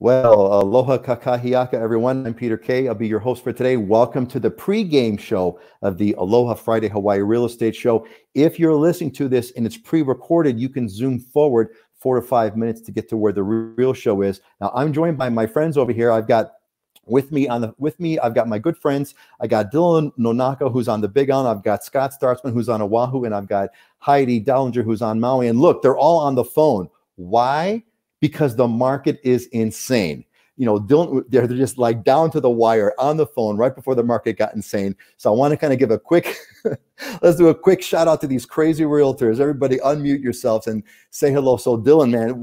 Well, aloha kakahiaka, everyone. I'm Peter Kay. I'll be your host for today. Welcome to the pregame show of the Aloha Friday Hawaii Real Estate Show. If you're listening to this and it's pre-recorded, you can zoom forward 4 to 5 minutes to get to where the real show is. Now, I'm joined by my friends over here. I've got I've got my good friends. I got Dylan Nonaka, who's on the Big Island. I've got Scott Startzman, who's on Oahu, and I've got Heidi Dylan, who's on Maui. And look, they're all on the phone. Why? Because the market is insane. You know, they're just like down to the wire on the phone right before the market got insane. So I want to kind of give a quick, let's do a quick shout out to these crazy realtors. Everybody unmute yourselves and say hello. So Dylan, man,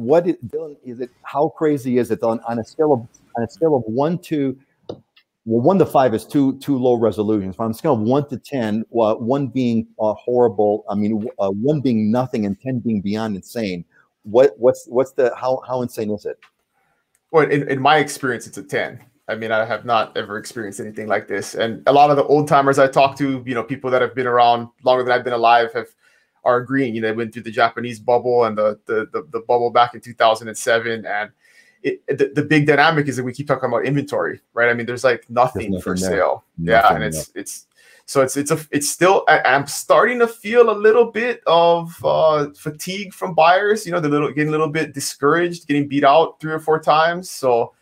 Dylan, is it, how crazy is it on a scale of 1 to, well, 1 to 5 is too low resolution. So on a scale of 1 to 10, 1 being horrible, 1 being nothing and 10 being beyond insane. How insane is it? Well, in my experience, it's a 10. I mean, I have not ever experienced anything like this. And a lot of the old timers I talk to, you know, people that have been around longer than I've been alive are agreeing. You know, they went through the Japanese bubble and the bubble back in 2007. And the big dynamic is that we keep talking about inventory, right? I mean, there's like nothing for sale. Yeah, and it's still, I'm starting to feel a little bit of fatigue from buyers. You know, they're getting a little bit discouraged, getting beat out 3 or 4 times. So,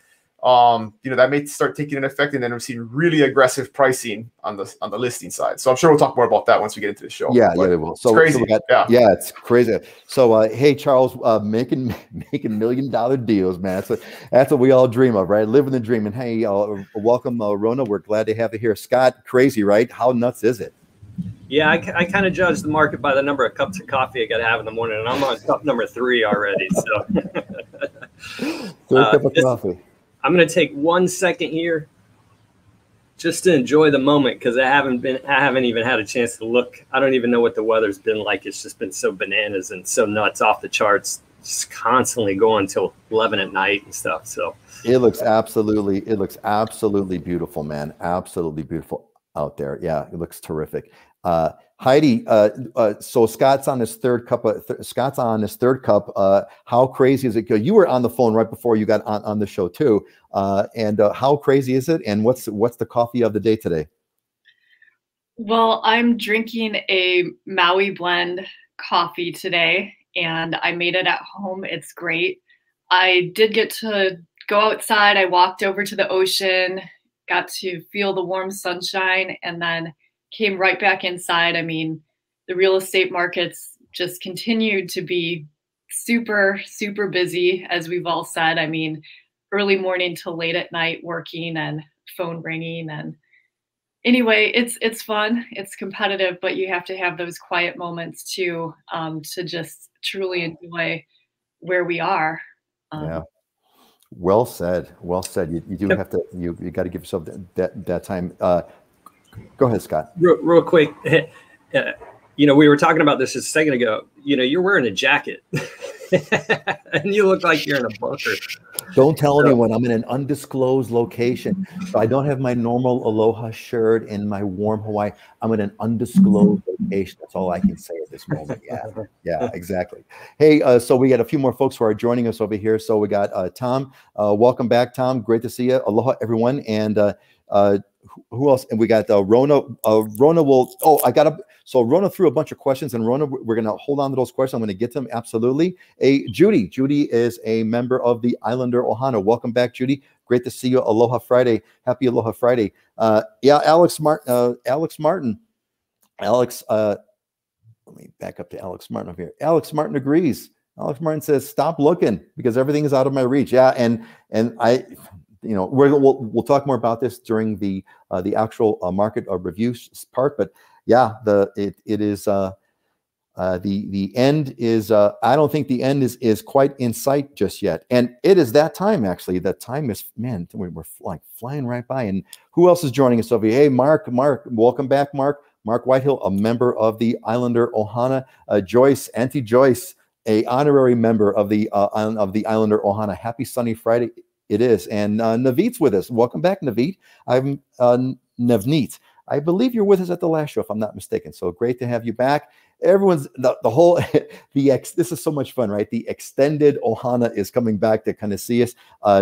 you know, that may start taking an effect, and then we're seeing really aggressive pricing on the listing side. So I'm sure we'll talk more about that once we get into the show. Yeah, we will. So it's crazy. Yeah, it's crazy. So, hey, Charles, making $1 million deals, man. That's what we all dream of, right? Living the dream. And hey, welcome, Rona. We're glad to have you here. Scott, crazy, right? How nuts is it? Yeah, I kind of judge the market by the number of cups of coffee I got to have in the morning, and I'm on cup number 3 already. So, third cup of coffee. I'm going to take 1 second here just to enjoy the moment, because I haven't even had a chance to look. I don't even know what the weather's been like. It's just been so bananas and so nuts, off the charts, just constantly going till 11 at night and stuff. So it looks absolutely beautiful, man. Absolutely beautiful out there. Yeah, it looks terrific. Heidi, so Scott's on his third cup. How crazy is it? You were on the phone right before you got on the show too. And how crazy is it? And what's the coffee of the day today? Well, I'm drinking a Maui blend coffee today, and I made it at home. It's great. I did get to go outside. I walked over to the ocean, got to feel the warm sunshine, and then came right back inside. I mean, the real estate markets just continued to be super, super busy, as we've all said. I mean, early morning till late at night working and phone ringing. And anyway, it's fun. It's competitive, but you have to have those quiet moments too, to just truly enjoy where we are. Yeah. Well said. Well said. You do have to, you got to give yourself that time. Go ahead, Scott. Real quick. You know, we were talking about this just a second ago. You know, you're wearing a jacket and you look like you're in a bunker. Don't tell anyone. I'm in an undisclosed location. So I don't have my normal Aloha shirt and my warm Hawaii. I'm in an undisclosed location. That's all I can say at this moment. Yeah, exactly. Hey, so we got a few more folks who are joining us over here. So we got Tom. Welcome back, Tom. Great to see you. Aloha, everyone. And who else? And we got Rona. Rona will. So Rona threw a bunch of questions, and Rona, we're going to hold on to those questions. I'm going to get to them absolutely. Judy. Judy is a member of the Islander Ohana. Welcome back, Judy. Great to see you. Aloha Friday. Happy Aloha Friday. Alex Martin. Alex. Let me back up to Alex Martin over here. Alex Martin agrees. Alex Martin says, "Stop looking because everything is out of my reach." Yeah, and I. You know, we'll talk more about this during the actual market review part, but yeah, it is the end is I don't think the end is quite in sight just yet, and it is that time actually. That time is, man, we're flying right by. And who else is joining us over here? Hey, Mark, welcome back, Mark Whitehill, a member of the Islander Ohana. Joyce, Auntie Joyce, a honorary member of the Islander Ohana. Happy sunny Friday. It is. And Navit's with us. Welcome back, Navit. I'm Navneet. I believe you're with us at the last show, if I'm not mistaken. So great to have you back. everyone's the whole this is so much fun, right? The extended Ohana is coming back to kind of see us.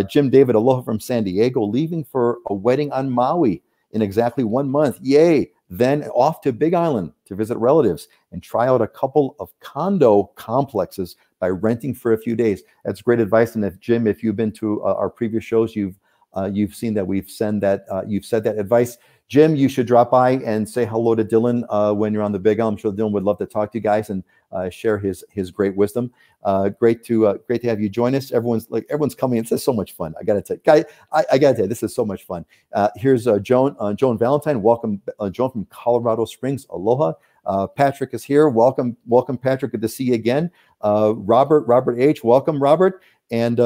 Jim David, aloha from San Diego, leaving for a wedding on Maui in exactly 1 month. Yay! Then off to Big Island to visit relatives and try out a couple of condo complexes by renting for a few days. That's great advice. And if Jim, if you've been to our previous shows, you've seen that you've said that advice. Jim, you should drop by and say hello to Dylan when you're on the Big Island. I'm sure Dylan would love to talk to you guys and share his great wisdom. Great to have you join us. Everyone's coming. This is so much fun. I gotta tell you, this is so much fun. Here's Joan Valentine. Welcome, Joan from Colorado Springs. Aloha. Patrick is here. Welcome, Patrick. Good to see you again. Robert H. Welcome, Robert. And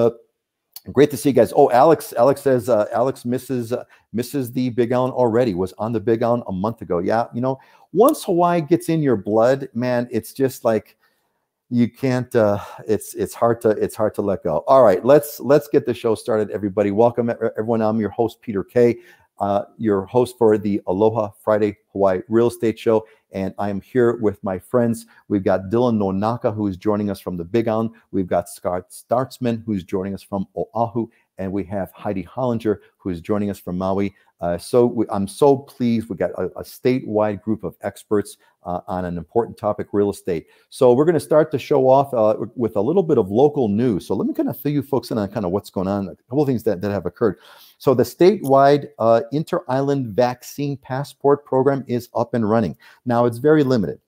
great to see you guys. Oh, Alex says Alex misses the Big Island already. Was on the Big Island a month ago. Yeah, once Hawaii gets in your blood, man, it's just like you can't. It's hard to let go. All right, let's get the show started, everybody. Welcome, everyone. I'm your host, Peter K. Your host for the Aloha Friday Hawaii Real Estate Show. And I am here with my friends. We've got Dylan Nonaka, who is joining us from the Big Island. We've got Scott Startzman, who's joining us from Oahu. And we have Heidi Hollinger, who is joining us from Maui. I'm so pleased. We've got a statewide group of experts on an important topic, real estate. So we're going to start the show off with a little bit of local news. So let me kind of fill you folks in on kind of what's going on, a couple of things that have occurred. So the statewide inter-island vaccine passport program is up and running. Now it's very limited.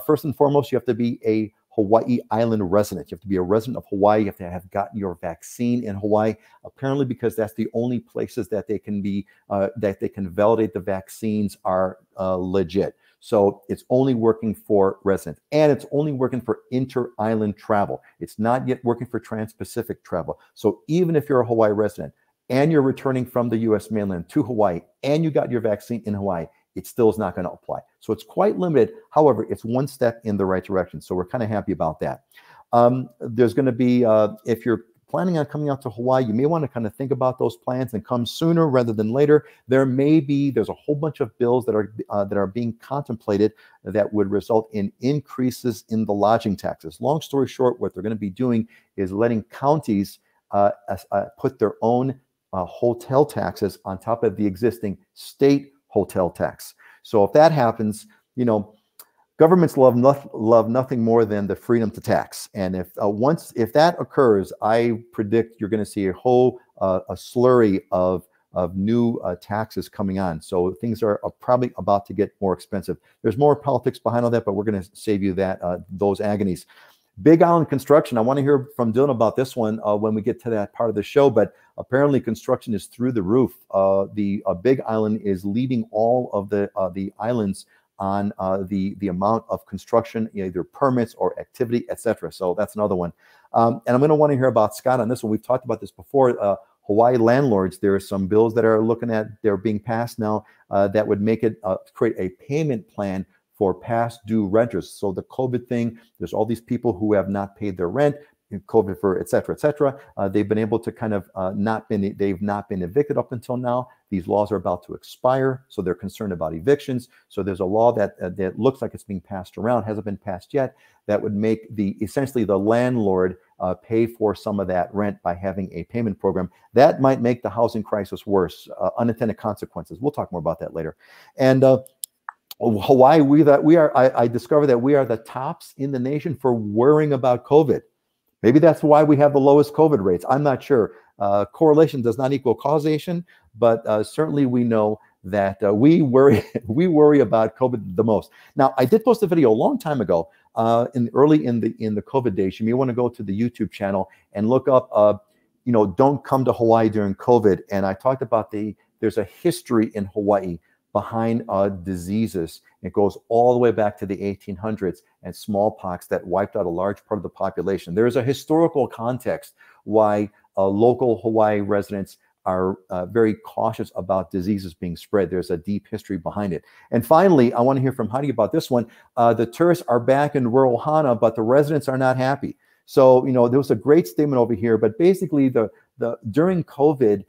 First and foremost, you have to be a Hawaii Island resident. You have to be a resident of Hawaii. You have to have gotten your vaccine in Hawaii, apparently because that's the only places that they can be, that they can validate the vaccines are legit. So it's only working for residents, and it's only working for inter-island travel. It's not yet working for trans-Pacific travel. So even if you're a Hawaii resident and you're returning from the U.S. mainland to Hawaii and you got your vaccine in Hawaii, it still is not going to apply. So it's quite limited. However, it's one step in the right direction. So we're kind of happy about that. There's going to be, if you're planning on coming out to Hawaii, you may want to kind of think about those plans and come sooner rather than later. There's a whole bunch of bills that are being contemplated that would result in increases in the lodging taxes. Long story short, what they're going to be doing is letting counties put their own hotel taxes on top of the existing state hotel tax. So if that happens, governments love nothing more than the freedom to tax. And if that occurs, I predict you're going to see a whole a slurry of new taxes coming on. So things are probably about to get more expensive. There's more politics behind all that, but we're going to save you those agonies. Big Island construction. I want to hear from Dylan about this one when we get to that part of the show, but apparently construction is through the roof. The Big Island is leading all of the islands on the amount of construction, either permits or activity, etc. So that's another one. And I'm going to want to hear about Scott on this one. We've talked about this before. Hawaii landlords, there are some bills that are they're being passed now that would make it create a payment plan for past due renters. So the COVID thing, there's all these people who have not paid their rent, COVID for et cetera, et cetera. They've been able to kind of they've not been evicted up until now. These laws are about to expire, so they're concerned about evictions. So there's a law that looks like it's being passed around, hasn't been passed yet, that would make essentially the landlord pay for some of that rent by having a payment program. That might make the housing crisis worse, unintended consequences. We'll talk more about that later. And Hawaii, I discovered that we are the tops in the nation for worrying about COVID. Maybe that's why we have the lowest COVID rates. I'm not sure. Correlation does not equal causation, but certainly we know that we worry about COVID the most. Now, I did post a video a long time ago, early in the COVID days. You may want to go to the YouTube channel and look up, don't come to Hawaii during COVID. And I talked about there's a history in Hawaii behind diseases. It goes all the way back to the 1800s and smallpox that wiped out a large part of the population. There is a historical context why local Hawaii residents are very cautious about diseases being spread. There's a deep history behind it. And finally, I want to hear from Heidi about this one. The tourists are back in rural Hana, but the residents are not happy. So, there was a great statement over here, but basically during COVID,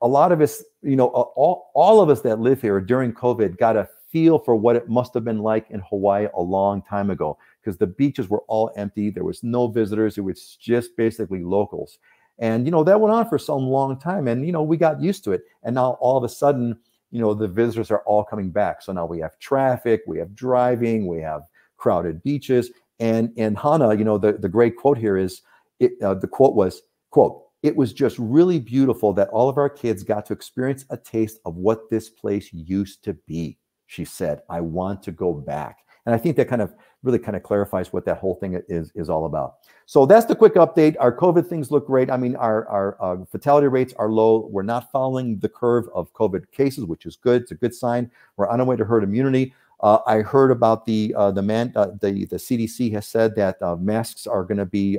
a lot of us, all of us that live here during COVID got a feel for what it must have been like in Hawaii a long time ago, because the beaches were all empty. There was no visitors. It was just basically locals. And, that went on for some long time. And, we got used to it. And now all of a sudden, the visitors are all coming back. So now we have traffic, we have driving, we have crowded beaches. And Hana, the great quote here is, the quote was, quote, "It was just really beautiful that all of our kids got to experience a taste of what this place used to be." She said, "I want to go back." And I think that really clarifies what that whole thing is all about. So that's the quick update. Our COVID things look great. I mean, our fatality rates are low. We're not following the curve of COVID cases, which is good. It's a good sign. We're on our way to herd immunity. I heard about the CDC has said that masks are going to be,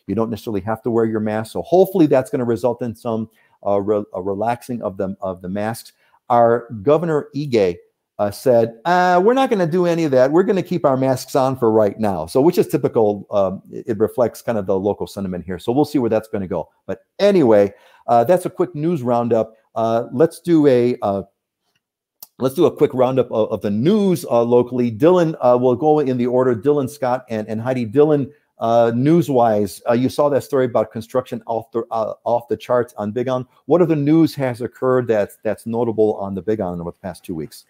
you don't necessarily have to wear your mask. So hopefully that's going to result in some relaxing of the masks. Our Governor Ige said, we're not going to do any of that. We're going to keep our masks on for right now. So, which is typical. It reflects kind of the local sentiment here. So we'll see where that's going to go. But anyway, that's a quick news roundup. Let's do a quick roundup of the news locally. Dylan will go in the order. Dylan, Scott, and Heidi. Dylan, news-wise, you saw that story about construction off the charts on Big Island. What other news has occurred that's notable on the Big Island over the past 2 weeks?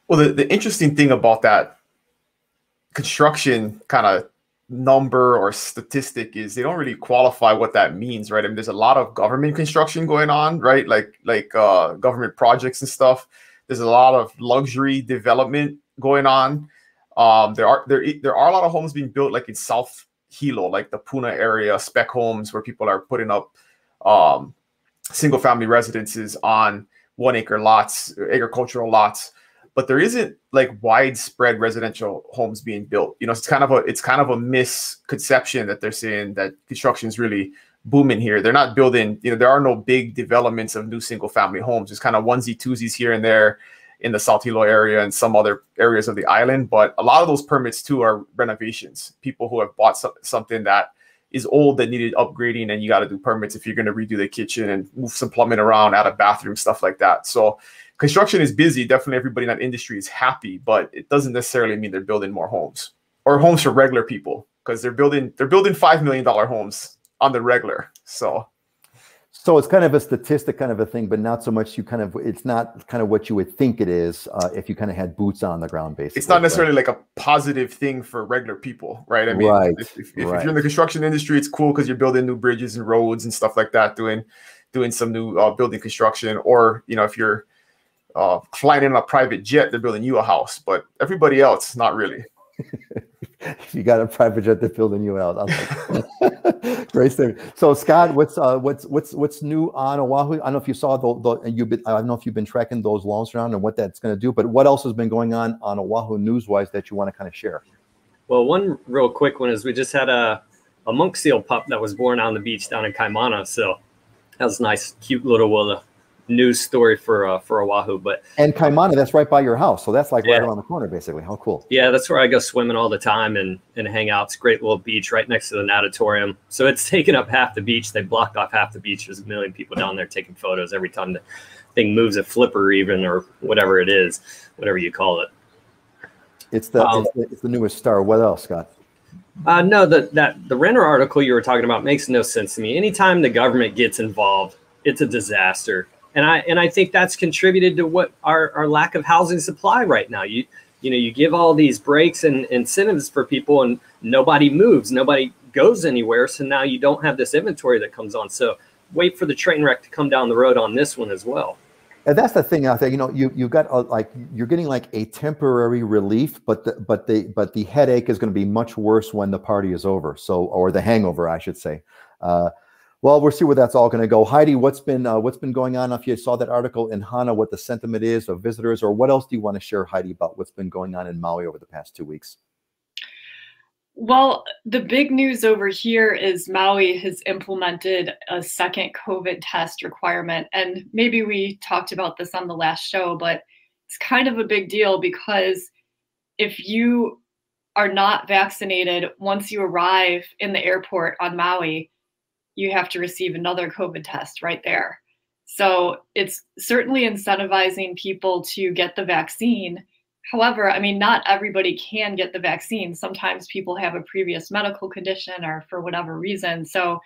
Well, the interesting thing about that construction kind of number or statistic is they don't really qualify what that means, right? I mean, there's a lot of government construction going on, right? Like government projects and stuff. There's a lot of luxury development going on. There are a lot of homes being built like in South Hilo, like the Puna area, spec homes where people are putting up single family residences on 1 acre lots, agricultural lots. But there isn't like widespread residential homes being built. It's kind of a misconception that they're saying that construction is really booming here. They're not building, there are no big developments of new single family homes. There's kind of onesie twosies here and there in the South Hilo area and some other areas of the island. But a lot of those permits too are renovations. People who have bought something that is old that needed upgrading, and you got to do permits if you're going to redo the kitchen and move some plumbing around, add a bathroom, stuff like that. So construction is busy. Definitely everybody in that industry is happy, but it doesn't necessarily mean they're building more homes or homes for regular people, because they're building $5 million homes on the regular. So it's kind of a statistic kind of a thing, but not so much it's not kind of what you would think it is if you kind of had boots on the ground, basically. It's not necessarily like a positive thing for regular people, right? I mean, right. If you're in the construction industry, it's cool because you're building new bridges and roads and stuff like that, doing some new building construction. Or, if you're flying in a private jet, they're building you a house, but everybody else, not really. If you got a private jet, they're building you out. Great statement. So Scott, what's new on Oahu? I don't know if you saw I don't know if you've been tracking those launch around and what that's going to do, but what else has been going on Oahu news-wise that you want to kind of share? Well, one real quick one is we just had a monk seal pup that was born on the beach down in Kaimana. So that was a nice, cute little news story for Oahu. And Kaimana, that's right by your house, so that's like right around the corner, basically. How cool! Yeah, that's where I go swimming all the time and hang out. It's a great little beach right next to the natatorium. So it's taken up half the beach. They blocked off half the beach. There's a million people down there taking photos every time the thing moves a flipper, even, or whatever it is, whatever you call it. It's the newest star. What else, Scott? No, the Renner article you were talking about makes no sense to me. Anytime the government gets involved, it's a disaster. And I think that's contributed to what our lack of housing supply right now. You give all these breaks and incentives for people, and nobody moves, nobody goes anywhere. So now you don't have this inventory that comes on. So wait for the train wreck to come down the road on this one as well. And that's the thing out there. You've got you're getting like a temporary relief, but the headache is going to be much worse when the party is over. So, or the hangover, I should say. Well, we'll see where that's all going to go. Heidi, what's been going on? If you saw that article in Hana, what the sentiment is of visitors, or what else do you want to share, Heidi, about what's been going on in Maui over the past 2 weeks? Well, the big news over here is Maui has implemented a second COVID test requirement. And maybe we talked about this on the last show, but it's kind of a big deal because if you are not vaccinated, once you arrive in the airport on Maui, you have to receive another COVID test right there. So it's certainly incentivizing people to get the vaccine However, I mean, not everybody can get the vaccine. Sometimes people have a previous medical condition or for whatever reason. So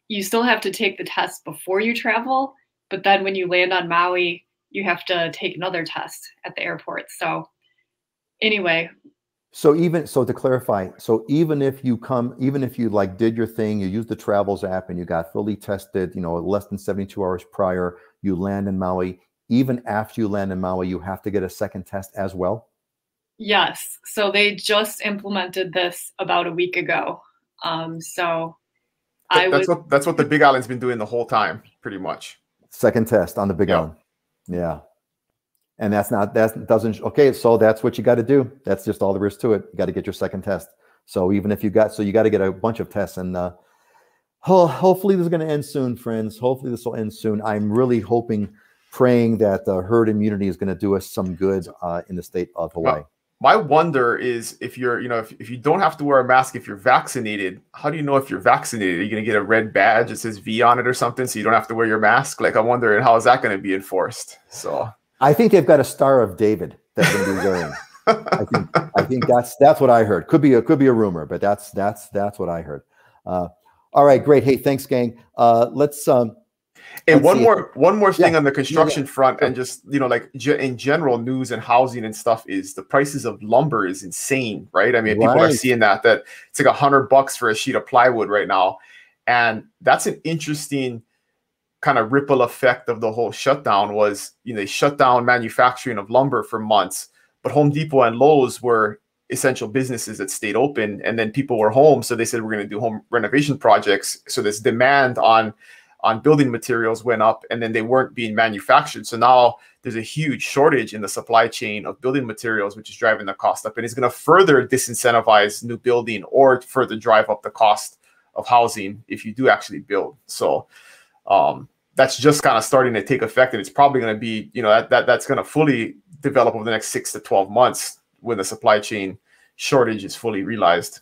you still have to take the test before you travel. But then when you land on Maui, you have to take another test at the airport. So anyway. So to clarify, so even if you like did your thing, you used the Travels app and you got fully tested, less than 72 hours prior, you land in Maui, even after you land in Maui, you have to get a second test as well? Yes. So they just implemented this about a week ago. That's what the Big Island's been doing the whole time, pretty much. Second test on the Big Island. Yeah. And okay, so that's what you got to do. That's just all there is to it. You got to get your second test. So even if you got to get a bunch of tests, and hopefully this is going to end soon, friends. Hopefully this will end soon. I'm really hoping, praying that the herd immunity is going to do us some good in the state of Hawaii. My wonder is if you're, if you don't have to wear a mask if you're vaccinated, how do you know if you're vaccinated? Are you going to get a red badge that says V on it or something so you don't have to wear your mask? Like, I'm wondering how is that going to be enforced? So I think they've got a Star of David that's going to be wearing. I think that's what I heard. Could be a rumor, but that's what I heard. All right, great. Hey, thanks, gang. Let's and one more thing on the construction front, and just in general, news and housing and stuff, is the prices of lumber is insane, right? I mean, people are seeing that it's like $100 for a sheet of plywood right now, and that's an interesting kind of ripple effect of the whole shutdown. Was they shut down manufacturing of lumber for months, but Home Depot and Lowe's were essential businesses that stayed open, and then people were home, so they said we're going to do home renovation projects. So this demand on building materials went up, and then they weren't being manufactured. So now there's a huge shortage in the supply chain of building materials, which is driving the cost up, and it's going to further disincentivize new building or further drive up the cost of housing if you do actually build. So that's just kind of starting to take effect, and it's probably going to be, that's going to fully develop over the next 6 to 12 months when the supply chain shortage is fully realized.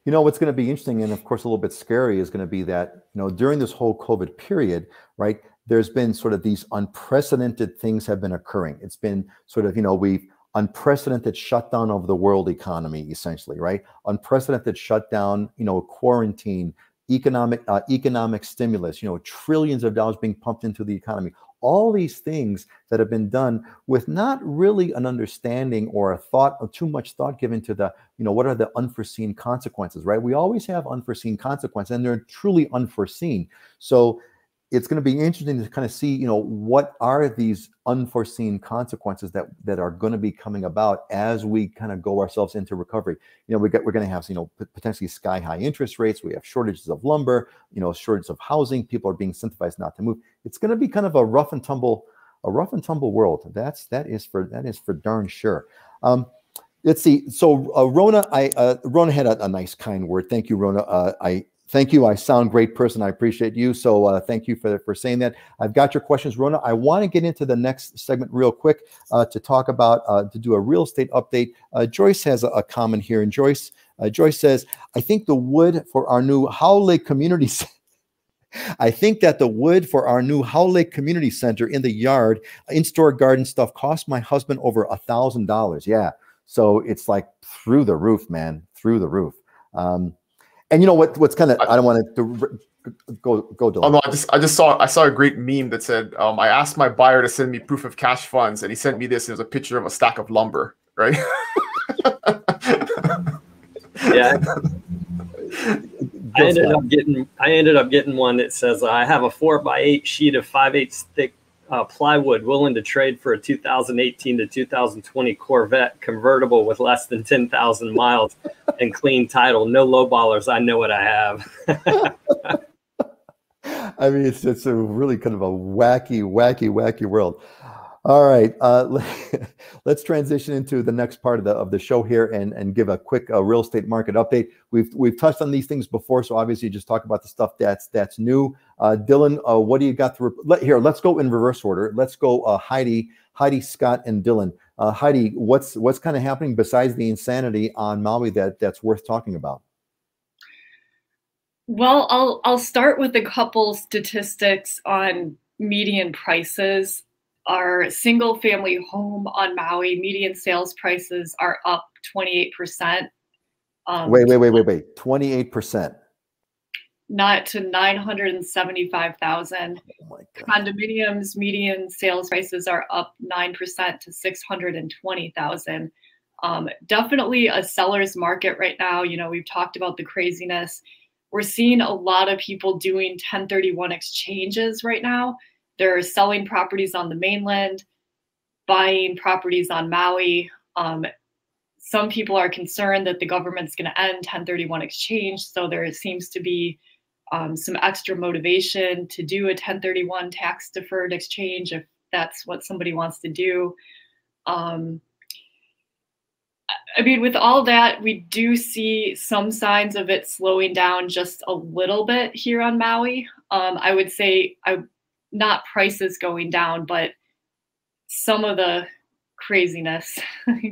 What's going to be interesting, and of course a little bit scary, is going to be that, during this whole COVID period, right, there's been sort of these unprecedented things have been occurring. It's been sort of, we've unprecedented shutdown of the world economy, essentially, right? Unprecedented shutdown, quarantine, economic stimulus, trillions of dollars being pumped into the economy. All these things that have been done with not really an understanding or a thought, or too much thought given to the, what are the unforeseen consequences, right? We always have unforeseen consequences, and they're truly unforeseen. So it's going to be interesting to kind of see, what are these unforeseen consequences that are going to be coming about as we kind of go ourselves into recovery. We're going to have, potentially sky high interest rates. We have shortages of lumber, shortages of housing. People are being incentivized not to move. It's going to be kind of a rough and tumble world. That is for darn sure. Let's see. So Rona had a nice kind word. Thank you, Rona. Thank you. I sound great person. I appreciate you. So thank you for saying that. I've got your questions, Rona. I want to get into the next segment real quick to talk about, to do a real estate update. Joyce has a comment here. And Joyce says, I think the wood for our new Howell Lake Community I think that the wood for our new Howell Lake Community Center in the yard, in-store garden stuff, cost my husband over $1,000. Yeah. So it's like through the roof, man, through the roof. And what's kind of, I don't want to go. Dylan. Oh no, I saw a great meme that said, I asked my buyer to send me proof of cash funds, and he sent me this. It was a picture of a stack of lumber, right? Yeah. I ended up getting one that says, I have a 4x8 sheet of 5/8 thick plywood willing to trade for a 2018 to 2020 Corvette convertible with less than 10,000 miles and clean title. No lowballers. I know what I have. I mean, it's a really kind of a wacky world. All right, let's transition into the next part of the show here and give a quick real estate market update. We've touched on these things before, so obviously just talk about the stuff that's new. Dylan, what do you got here? Let's go in reverse order. Let's go Heidi, Scott, and Dylan. Heidi, what's kind of happening besides the insanity on Maui that's worth talking about? Well, I'll start with a couple statistics on median prices. our single family home on Maui, median sales prices are up 28%. Wait. 28%. Not to 975,000. Oh my God. Condominiums median sales prices are up 9% to 620,000. Definitely a seller's market right now. You know, we've talked about the craziness. We're seeing a lot of people doing 1031 exchanges right now. They're selling properties on the mainland, buying properties on Maui. Some people are concerned that the government's going to end 1031 exchange. So there seems to be some extra motivation to do a 1031 tax deferred exchange if that's what somebody wants to do. I mean, with all that, we do see some signs of it slowing down just a little bit here on Maui. I would say not prices going down, but some of the craziness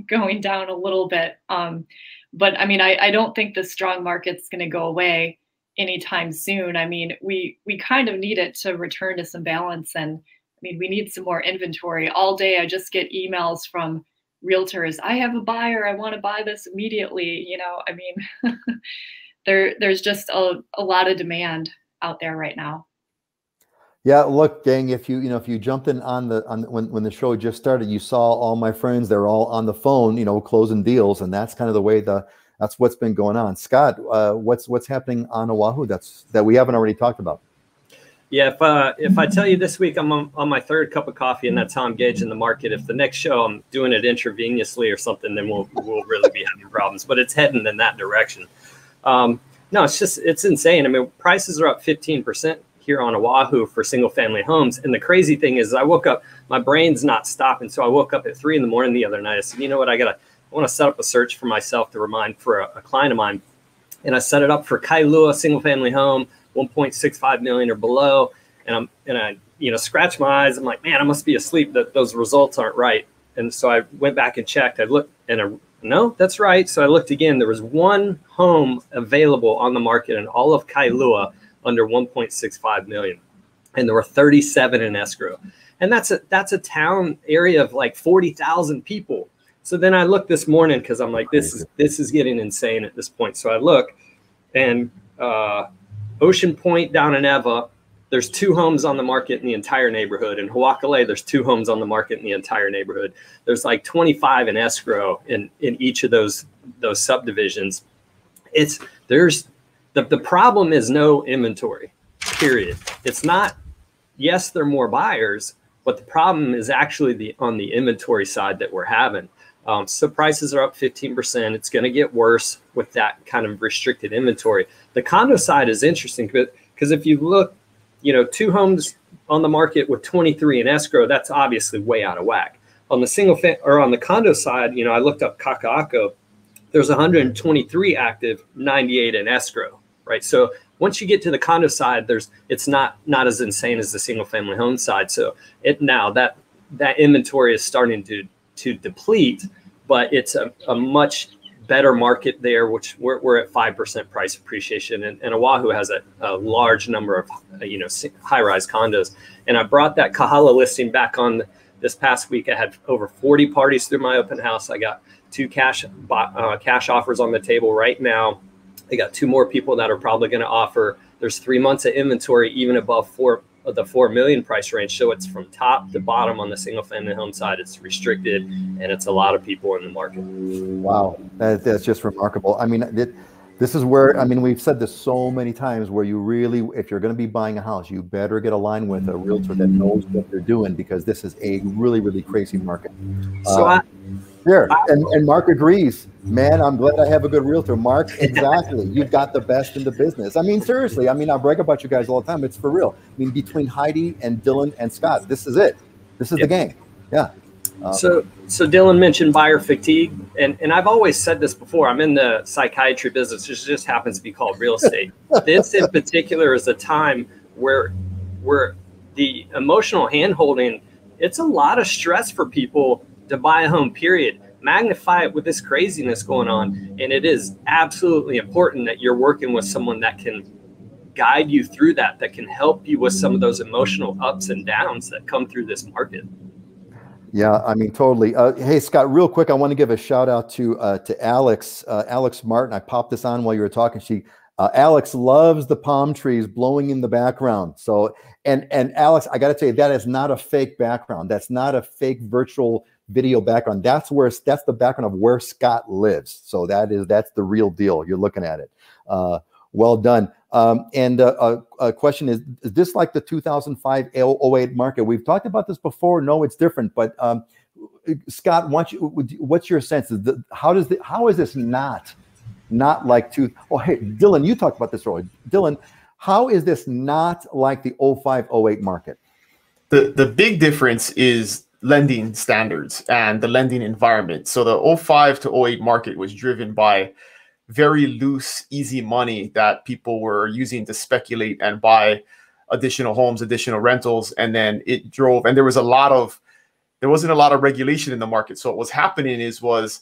going down a little bit. But I mean, I don't think the strong market's going to go away anytime soon. I mean, we kind of need it to return to some balance. And I mean, we need some more inventory. All day I just get emails from realtors. I have a buyer. I want to buy this immediately. You know, I mean, there's just a lot of demand out there right now. Yeah, look, gang, if you jumped in when the show just started, you saw all my friends, they're all on the phone, you know, closing deals, and that's kind of the way that's what's been going on. Scott, what's happening on Oahu that we haven't already talked about? Yeah, if I tell you this week I'm on my third cup of coffee, and that's how I'm gauging the market. If the next show I'm doing it intravenously or something, then we'll really be having problems. But it's heading in that direction. No, it's insane. I mean, prices are up 15% here on Oahu for single family homes. And the crazy thing is I woke up, my brain's not stopping. So I woke up at 3 in the morning the other night. I said, you know what, I want to set up a search for myself to remind for a client of mine. And I set it up for Kailua single family home, 1.65 million or below. And I scratched my eyes. I'm like, man, I must be asleep that those results aren't right. And so I went back and checked. I looked and no, that's right. So I looked again. There was one home available on the market in all of Kailua under 1.65 million. And there were 37 in escrow. And that's a town area of like 40,000 people. So then I looked this morning because I'm like, this is getting insane at this point. So I look, and Ocean Point down in Eva, there's 2 homes on the market in the entire neighborhood. In Huakale, there's 2 homes on the market in the entire neighborhood. There's like 25 in escrow in each of those subdivisions. The problem is no inventory, period. It's not, yes, there are more buyers, but the problem is actually on the inventory side that we're having. So prices are up 15%. It's going to get worse with that kind of restricted inventory. The condo side is interesting because if you look, 2 homes on the market with 23 in escrow, that's obviously way out of whack. On the on the condo side, I looked up Kaka'ako. There's 123 active, 98 in escrow, right? So once you get to the condo side, it's not as insane as the single family home side. So now that inventory is starting to deplete, but it's a much better market there, which we're at 5% price appreciation, and Oahu has a large number of high-rise condos. And I brought that Kahala listing back on this past week. I had over 40 parties through my open house. I got 2 cash offers on the table right now. I got 2 more people that are probably going to offer. There's 3 months of inventory, even above the 4 million price range. So it's from top to bottom on the single family home side. It's restricted, and it's a lot of people in the market. Wow, that's just remarkable. I mean, this is where, we've said this so many times, where you really, if you're going to be buying a house, you better get aligned with a realtor that knows what they're doing, because this is a really, really crazy market. And Mark agrees. Man, I'm glad I have a good realtor. Mark, exactly. You've got the best in the business. Seriously. I brag about you guys all the time. It's for real. Between Heidi and Dylan and Scott, this is it. This is the game. Yeah. So Dylan mentioned buyer fatigue, and I've always said this before. I'm in the psychiatry business. It just happens to be called real estate. This in particular is a time where the emotional handholding, it's a lot of stress for people to buy a home, period. Magnify it with this craziness going on. And it is absolutely important that you're working with someone that can guide you through that can help you with some of those emotional ups and downs that come through this market. Yeah, I mean, totally. Hey, Scott, real quick, I want to give a shout out to Alex, Alex Martin. I popped this on while you were talking. Alex loves the palm trees blowing in the background. So, and Alex, I got to tell you, that is not a fake background. That's not a fake virtual video background. That's the background of where Scott lives. So that's the real deal. You're looking at it. Well done. And a question is this like the 2005 08 market? We've talked about this before. No, it's different. But Scott, what's your sense? How is this not like oh, hey, Dylan, you talked about this earlier. Dylan, how is this not like the 05 08 market? The big difference is lending standards and the lending environment. So the 05 to 08 market was driven by very loose, easy money that people were using to speculate and buy additional homes, additional rentals. And then it drove, and there wasn't a lot of regulation in the market. So what was happening was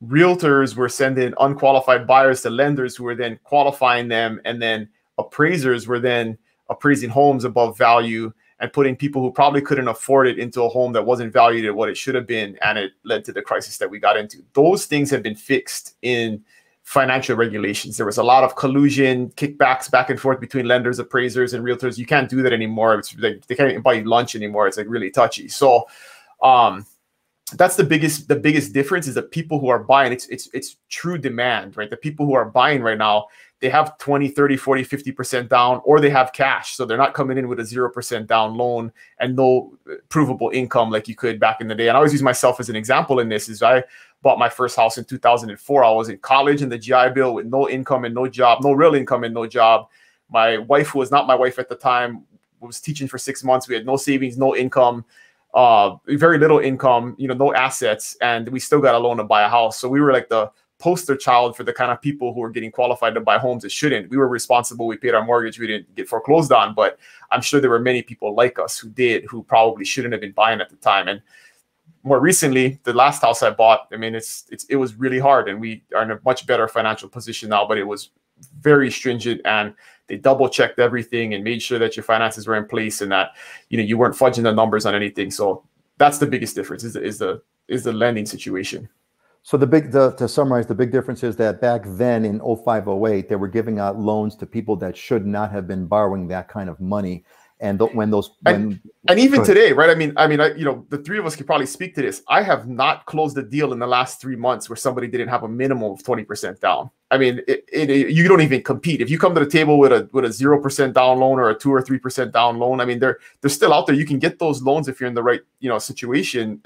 realtors were sending unqualified buyers to lenders who were then qualifying them. And then appraisers were then appraising homes above value and putting people who probably couldn't afford it into a home that wasn't valued at what it should have been. And it led to the crisis that we got into. Those things have been fixed in financial regulations. There was a lot of collusion, kickbacks back and forth between lenders, appraisers, and realtors. You can't do that anymore. It's like they can't even buy you lunch anymore. It's like really touchy. So that's the biggest difference is that people who are buying, it's true demand, right? The people who are buying right now, they have 20, 30, 40, 50% down, or they have cash. So they're not coming in with a 0% down loan and no provable income like you could back in the day. And I always use myself as an example in this. Is I bought my first house in 2004. I was in college in the GI Bill with no income and no job, no real income and no job. My wife, who was not my wife at the time, was teaching for 6 months. We had no savings, no income, very little income, no assets. And we still got a loan to buy a house. So we were like the poster child for the kind of people who are getting qualified to buy homes that shouldn't. We were responsible. We paid our mortgage. We didn't get foreclosed on, but I'm sure there were many people like us who probably shouldn't have been buying at the time. And more recently, the last house I bought, I mean, it was really hard, and we are in a much better financial position now, but it was very stringent, and they double checked everything and made sure that your finances were in place and that, you weren't fudging the numbers on anything. So that's the biggest difference is the lending situation. So to summarize, the big difference is that back then in 05, 08, they were giving out loans to people that should not have been borrowing that kind of money. And even today, right? I mean, the three of us could probably speak to this. I have not closed a deal in the last 3 months where somebody didn't have a minimum of 20% down. I mean, you don't even compete. If you come to the table with a 0% down loan or a 2 or 3% down loan, I mean, they're still out there. You can get those loans if you're in the right, situation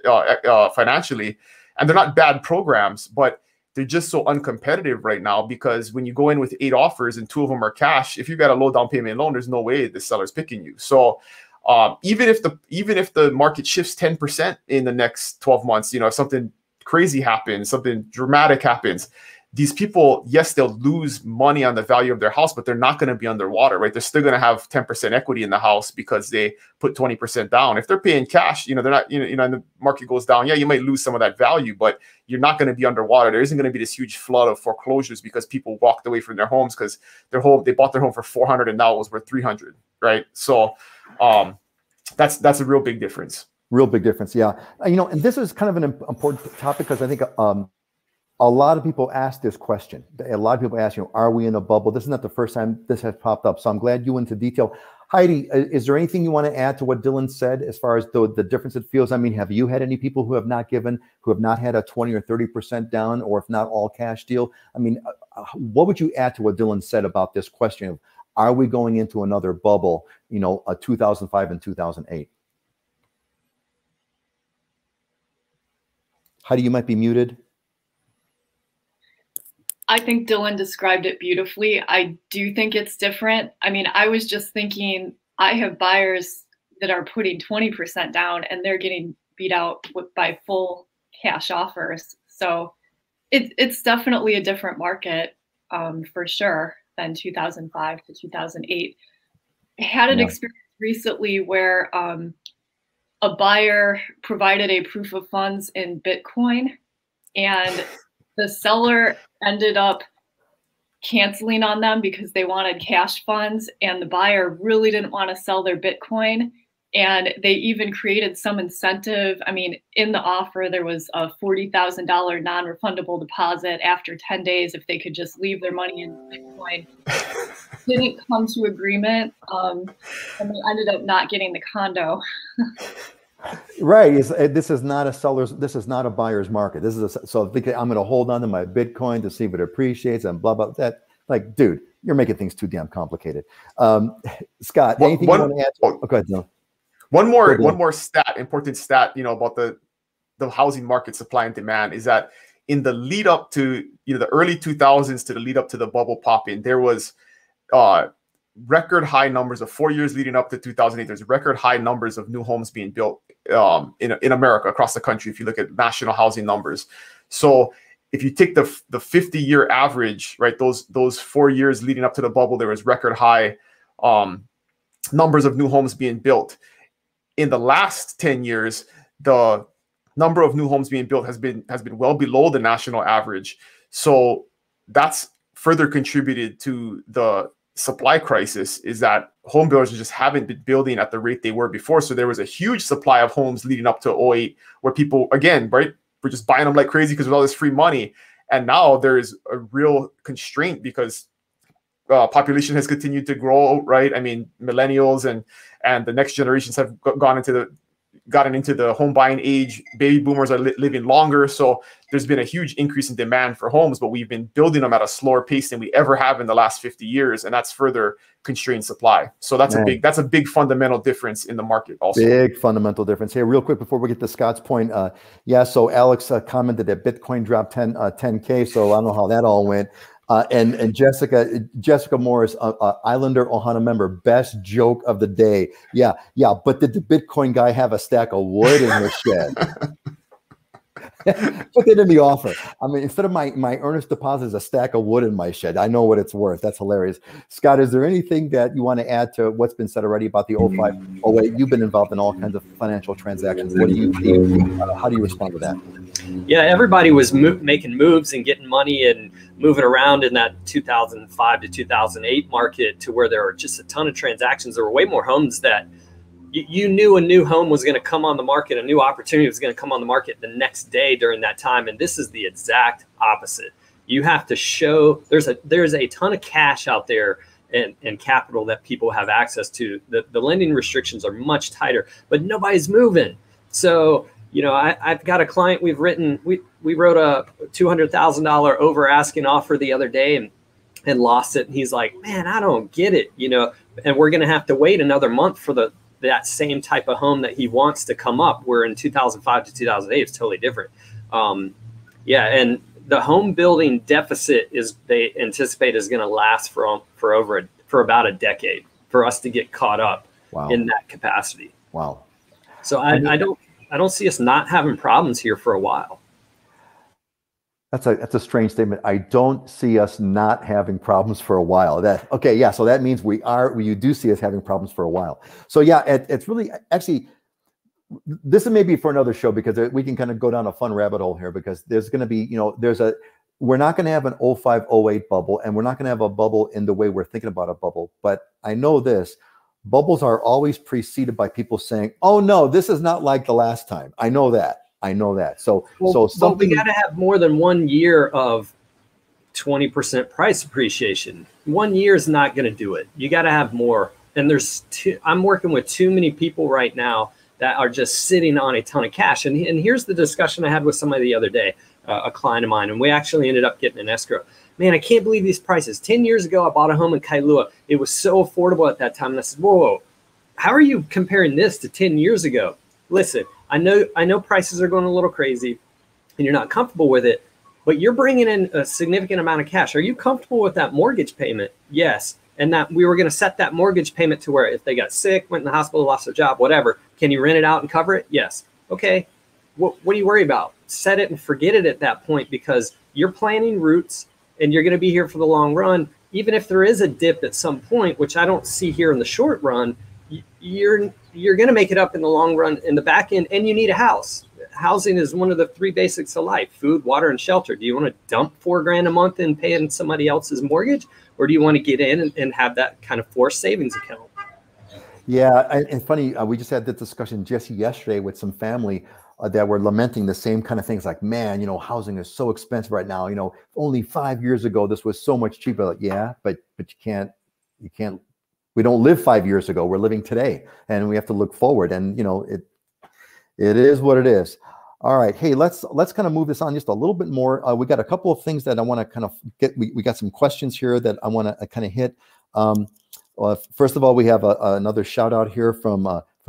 financially. And they're not bad programs, but they're just so uncompetitive right now, because when you go in with 8 offers and 2 of them are cash, if you've got a low down payment loan, there's no way the seller's picking you. So even if the market shifts 10% in the next 12 months, if something crazy happens, something dramatic happens, these people, yes, they'll lose money on the value of their house, but they're not going to be underwater, right? They're still going to have 10% equity in the house because they put 20% down. If they're paying cash, they're not, and the market goes down, yeah, you might lose some of that value, but you're not going to be underwater. There isn't going to be this huge flood of foreclosures because people walked away from their homes because they bought their home for $400 and now it was worth $300, right? So that's a real big difference. Real big difference, yeah. And this is kind of an important topic because I think a lot of people ask this question. A lot of people ask, are we in a bubble? This is not the first time this has popped up, so I'm glad you went into detail. Heidi, is there anything you want to add to what Dylan said as far as the difference it feels? I mean, have you had any people who have not had a 20 or 30% down, or if not all cash deal? I mean, what would you add to what Dylan said about this question of, are we going into another bubble, a 2005 and 2008? Heidi, you might be muted. I think Dylan described it beautifully. I do think it's different. I mean, I was just thinking, I have buyers that are putting 20% down and they're getting beat out by full cash offers. So it's definitely a different market for sure than 2005 to 2008. I had an experience recently where a buyer provided a proof of funds in Bitcoin, and the seller ended up canceling on them because they wanted cash funds, and the buyer really didn't want to sell their Bitcoin. And they even created some incentive. I mean, in the offer, there was a $40,000 non-refundable deposit after 10 days if they could just leave their money in Bitcoin. Didn't come to agreement, and they ended up not getting the condo. Right. This is not a seller's. This is not a buyer's market. This is so I'm going to hold on to my Bitcoin to see if it appreciates and blah blah. That, like, dude, you're making things too damn complicated. Scott, anything you want to add? Oh, go ahead, Dylan. One more stat, important stat, about the housing market supply and demand is that in the lead up to the early 2000s to the lead up to the bubble popping, there was record high numbers of 4 years leading up to 2008. There's record high numbers of new homes being built in America across the country. If you look at national housing numbers, so if you take the 50-year average, right, those 4 years leading up to the bubble, there was record high numbers of new homes being built. In the last 10 years, the number of new homes being built has been well below the national average. So that's further contributed to the supply crisis, is that home builders just haven't been building at the rate they were before. So there was a huge supply of homes leading up to 2008 where people, again, right, were just buying them like crazy because of all this free money. And now there is a real constraint because population has continued to grow, right? I mean, millennials and the next generations have gotten into the home buying age. Baby boomers are living longer, so there's been a huge increase in demand for homes, but we've been building them at a slower pace than we ever have in the last 50 years, and that's further constrained supply. So that's a big fundamental difference in the market. Also, big fundamental difference. Hey, real quick before we get to Scott's point, so Alex commented that Bitcoin dropped 10K. So I don't know how that all went. And Jessica Morris, Islander Ohana member, best joke of the day. Yeah. But did the Bitcoin guy have a stack of wood in his shed? Put it in the offer. I mean, instead of my earnest deposit is a stack of wood in my shed. I know what it's worth. That's hilarious. Scott, is there anything that you want to add to what's been said already about the 05? Oh wait, you've been involved in all kinds of financial transactions. What do you how do you respond to that? Yeah, everybody was making moves and getting money and moving around in that 2005 to 2008 market, to where there were just a ton of transactions. There were way more homes that you knew a new home was going to come on the market, a new opportunity was going to come on the market the next day during that time. And this is the exact opposite. You have to show there's a ton of cash out there and capital that people have access to. The lending restrictions are much tighter, but nobody's moving. So, I've got a client we wrote a $200,000 over asking offer the other day and lost it. And he's like, man, I don't get it, and we're going to have to wait another month for that same type of home that he wants to come up, where in 2005 to 2008, it's totally different. And the home building deficit they anticipate is going to last for about a decade for us to get caught up in that capacity. Wow. So I don't see us not having problems here for a while. That's a strange statement. I don't see us not having problems for a while. So that means you do see us having problems for a while. So yeah, it's really, actually, this is maybe for another show, because we can kind of go down a fun rabbit hole here, because there's going to be, we're not going to have an 05, 08 bubble, and we're not going to have a bubble in the way we're thinking about a bubble. But I know this, bubbles are always preceded by people saying, oh no, this is not like the last time. I know that. So something, we got to have more than 1 year of 20% price appreciation. 1 year is not going to do it. You got to have more. And I'm working with too many people right now that are just sitting on a ton of cash. And here's the discussion I had with somebody the other day, a client of mine, and we actually ended up getting an escrow. Man, I can't believe these prices. 10 years ago, I bought a home in Kailua. It was so affordable at that time. And I said, whoa, how are you comparing this to 10 years ago? Listen, I know prices are going a little crazy and you're not comfortable with it, but you're bringing in a significant amount of cash. Are you comfortable with that mortgage payment? Yes. And that we were going to set that mortgage payment to where if they got sick, went in the hospital, lost their job, whatever, can you rent it out and cover it? Yes. Okay. What do you worry about? Set it and forget it at that point, because you're planning routes and you're going to be here for the long run. Even if there is a dip at some point, which I don't see here in the short run, you're going to make it up in the long run in the back end, and you need a house. Housing is one of the three basics of life: food, water, and shelter. Do you want to dump $4,000 a month in paying somebody else's mortgage, or do you want to get in and have that kind of forced savings account? Yeah, and funny, we just had this discussion just yesterday with some family that were lamenting the same kind of things. Like, man, housing is so expensive right now. Only 5 years ago this was so much cheaper. Like, yeah, but you can't. We don't live 5 years ago. We're living today, and we have to look forward. And it is what it is. All right, hey, let's kind of move this on just a little bit more. We got a couple of things that I want to kind of get. We got some questions here that I want to kind of hit. First of all, we have another shout out here from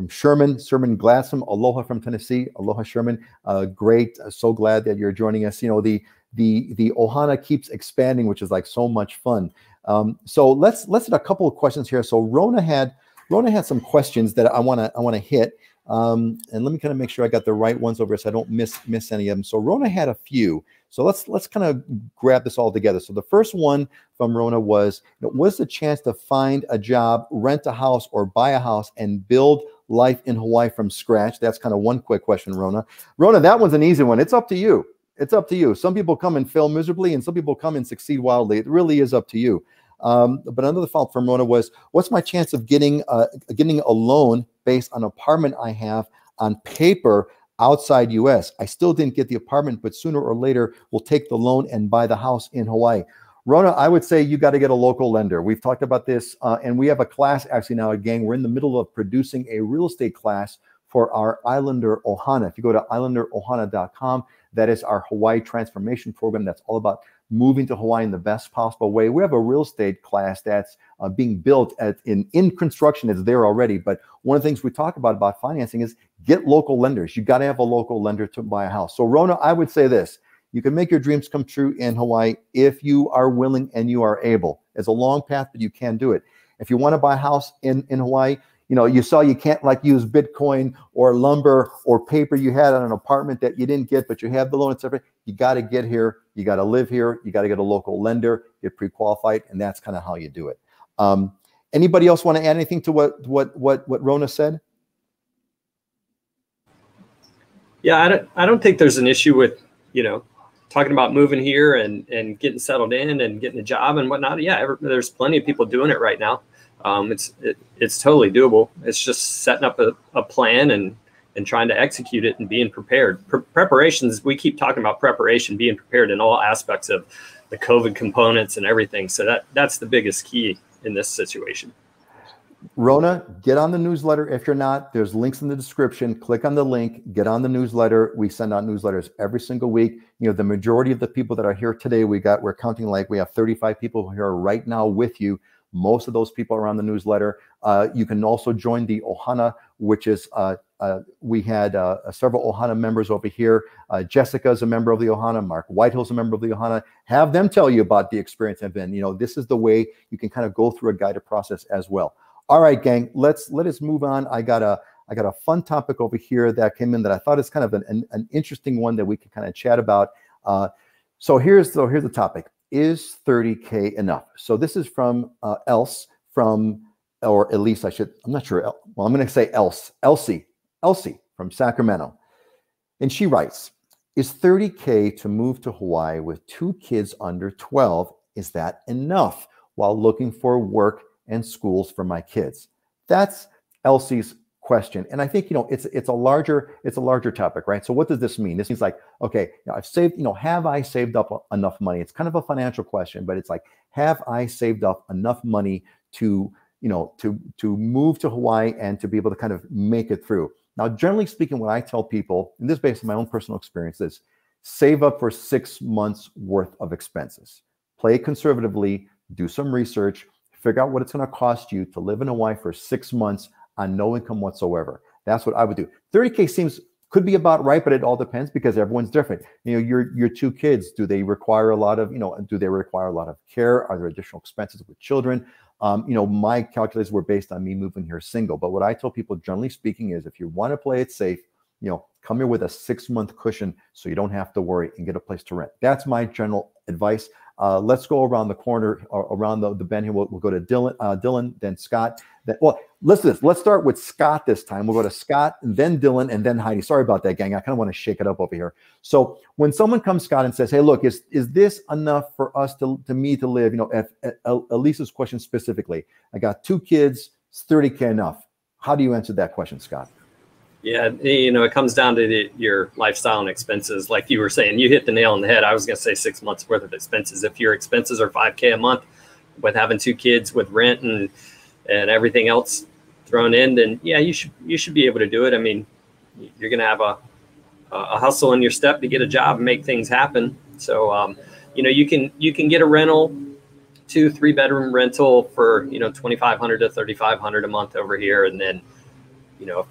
Sherman Glassam. Aloha from Tennessee. Aloha, Sherman. Great. So glad that you're joining us. The Ohana keeps expanding, which is like so much fun. So let's hit a couple of questions here. So Rona had some questions that I want to hit. And let me kind of make sure I got the right ones over here so I don't miss any of them. So Rona had a few. So let's kind of grab this all together. So the first one from Rona was, what's the chance to find a job, rent a house, or buy a house and build life in Hawaii from scratch? That's kind of one quick question, Rona. Rona, that one's an easy one. It's up to you. It's up to you. Some people come and fail miserably, and some people come and succeed wildly. It really is up to you. But another thought from Rona was, what's my chance of getting a loan based on an apartment I have on paper outside US? I still didn't get the apartment, but sooner or later we'll take the loan and buy the house in Hawaii. Rona, I would say you got to get a local lender. We've talked about this, and we have a class actually now, gang. We're in the middle of producing a real estate class for our Islander Ohana. If you go to islanderohana.com, that is our Hawaii transformation program. That's all about moving to Hawaii in the best possible way. We have a real estate class that's being built in construction. It's there already. But one of the things we talk about financing is get local lenders. You got to have a local lender to buy a house. So Rona, I would say this: you can make your dreams come true in Hawaii if you are willing and you are able. It's a long path, but you can do it. If you want to buy a house in Hawaii, you saw you can't use Bitcoin or lumber or paper you had on an apartment that you didn't get, but you have the loan, etc. You got to get here. You got to live here. You got to get a local lender, get pre-qualified, and that's kind of how you do it. Anybody else want to add anything to what Rona said? Yeah, I don't think there's an issue with talking about moving here and getting settled in and getting a job and whatnot. Yeah, there's plenty of people doing it right now. It's totally doable. It's just setting up a plan and trying to execute it and being prepared. Preparations, we keep talking about preparation, being prepared in all aspects of the COVID components and everything. So that's the biggest key in this situation. Rona, get on the newsletter. If you're not, there's links in the description. Click on the link, get on the newsletter. We send out newsletters every single week. The majority of the people that are here today, we're counting we have 35 people here right now with you. Most of those people are on the newsletter. You can also join the Ohana, which is, we had several Ohana members over here. Jessica is a member of the Ohana. Mark Whitehill's a member of the Ohana. Have them tell you about the experience they've been. This is the way you can kind of go through a guided process as well. All right, gang, let us move on. I got a fun topic over here that came in that I thought is kind of an interesting one that we could kind of chat about. So here's the topic. Is 30K enough? So this is from Else or at least I'm not sure. Well, I'm going to say Elsie from Sacramento. And she writes, is 30K to move to Hawaii with 2 kids under 12, is that enough while looking for work and schools for my kids? That's Elsie's question. And I think, it's a larger topic, right? So what does this mean? This means okay, I've saved, have I saved up enough money? It's kind of a financial question, but it's have I saved up enough money to move to Hawaii and to be able to kind of make it through? Now, generally speaking, what I tell people, and this is based on my own personal experiences, save up for 6 months worth of expenses. Play conservatively, do some research, figure out what it's going to cost you to live in Hawaii for 6 months on no income whatsoever. That's what I would do. 30K could be about right, but it all depends because everyone's different. Your 2 kids, do they require a lot of, care? Are there additional expenses with children? My calculations were based on me moving here single. But what I tell people, generally speaking, is if you want to play it safe, come here with a 6-month cushion so you don't have to worry and get a place to rent. That's my general advice. Let's go around the corner, around the bend here. We'll go to Dylan, then Scott. Listen to this. Let's start with Scott this time. We'll go to Scott, and then Dylan, and then Heidi. Sorry about that, gang. I kind of want to shake it up over here. So when someone comes, Scott, and says, hey, look, is this enough for us to live? Elisa's question specifically. I got 2 kids. Is 30K enough? How do you answer that question, Scott? Yeah, you know, it comes down to your lifestyle and expenses. Like you were saying, you hit the nail on the head. I was going to say 6 months worth of expenses. If your expenses are $5K a month with having 2 kids with rent and everything else thrown in, then yeah, you should be able to do it. I mean, you're going to have a hustle in your step to get a job and make things happen. So, you know, you can get a rental, 2-3 bedroom rental for, you know, $2,500 to $3,500 a month over here. And then, you know,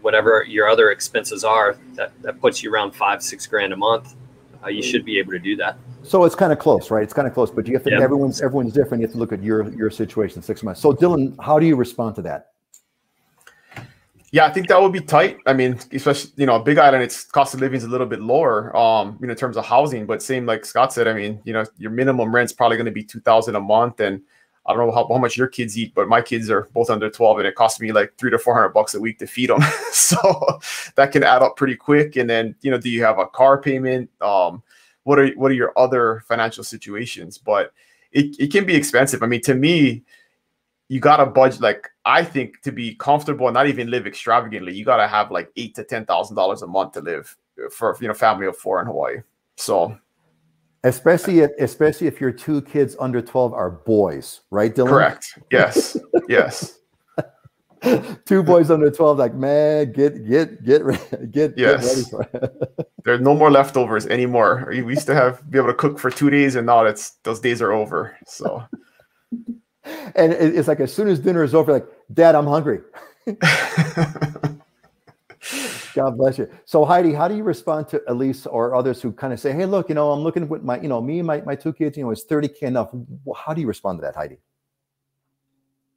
whatever your other expenses are, that puts you around $5-6 grand a month. You should be able to do that. So it's kind of close, right? It's kind of close, but you have to, everyone's different. You have to look at your situation 6 months. So Dylan, how do you respond to that? Yeah, I think that would be tight. I mean, especially, you know, Big Island, its cost of living is a little bit lower, you know, in terms of housing, but same like Scott said, I mean, you know, your minimum rent's probably going to be $2,000 a month. And I don't know how much your kids eat, but my kids are both under 12 and it costs me like $300 to $400 a week to feed them. So that can add up pretty quick. And then, you know, do you have a car payment? What are your other financial situations? But it can be expensive. I mean, to me, you got to budget. Like, I think to be comfortable and not even live extravagantly, you got to have like $8,000 to $10,000 a month to live for, you know, family of 4 in Hawaii. So especially if your 2 kids under 12 are boys, right, Dylan? Correct. Yes. Yes. 2 boys under 12, like, man, get ready for it. There's no more leftovers anymore. We used to be able to cook for 2 days, and now those days are over. So, and it's like as soon as dinner is over, like, Dad, I'm hungry. God bless you. So Heidi, how do you respond to Elise or others who kind of say, hey, look, you know, I'm looking with my, you know, me and my 2 kids, you know, is 30K enough? How do you respond to that, Heidi?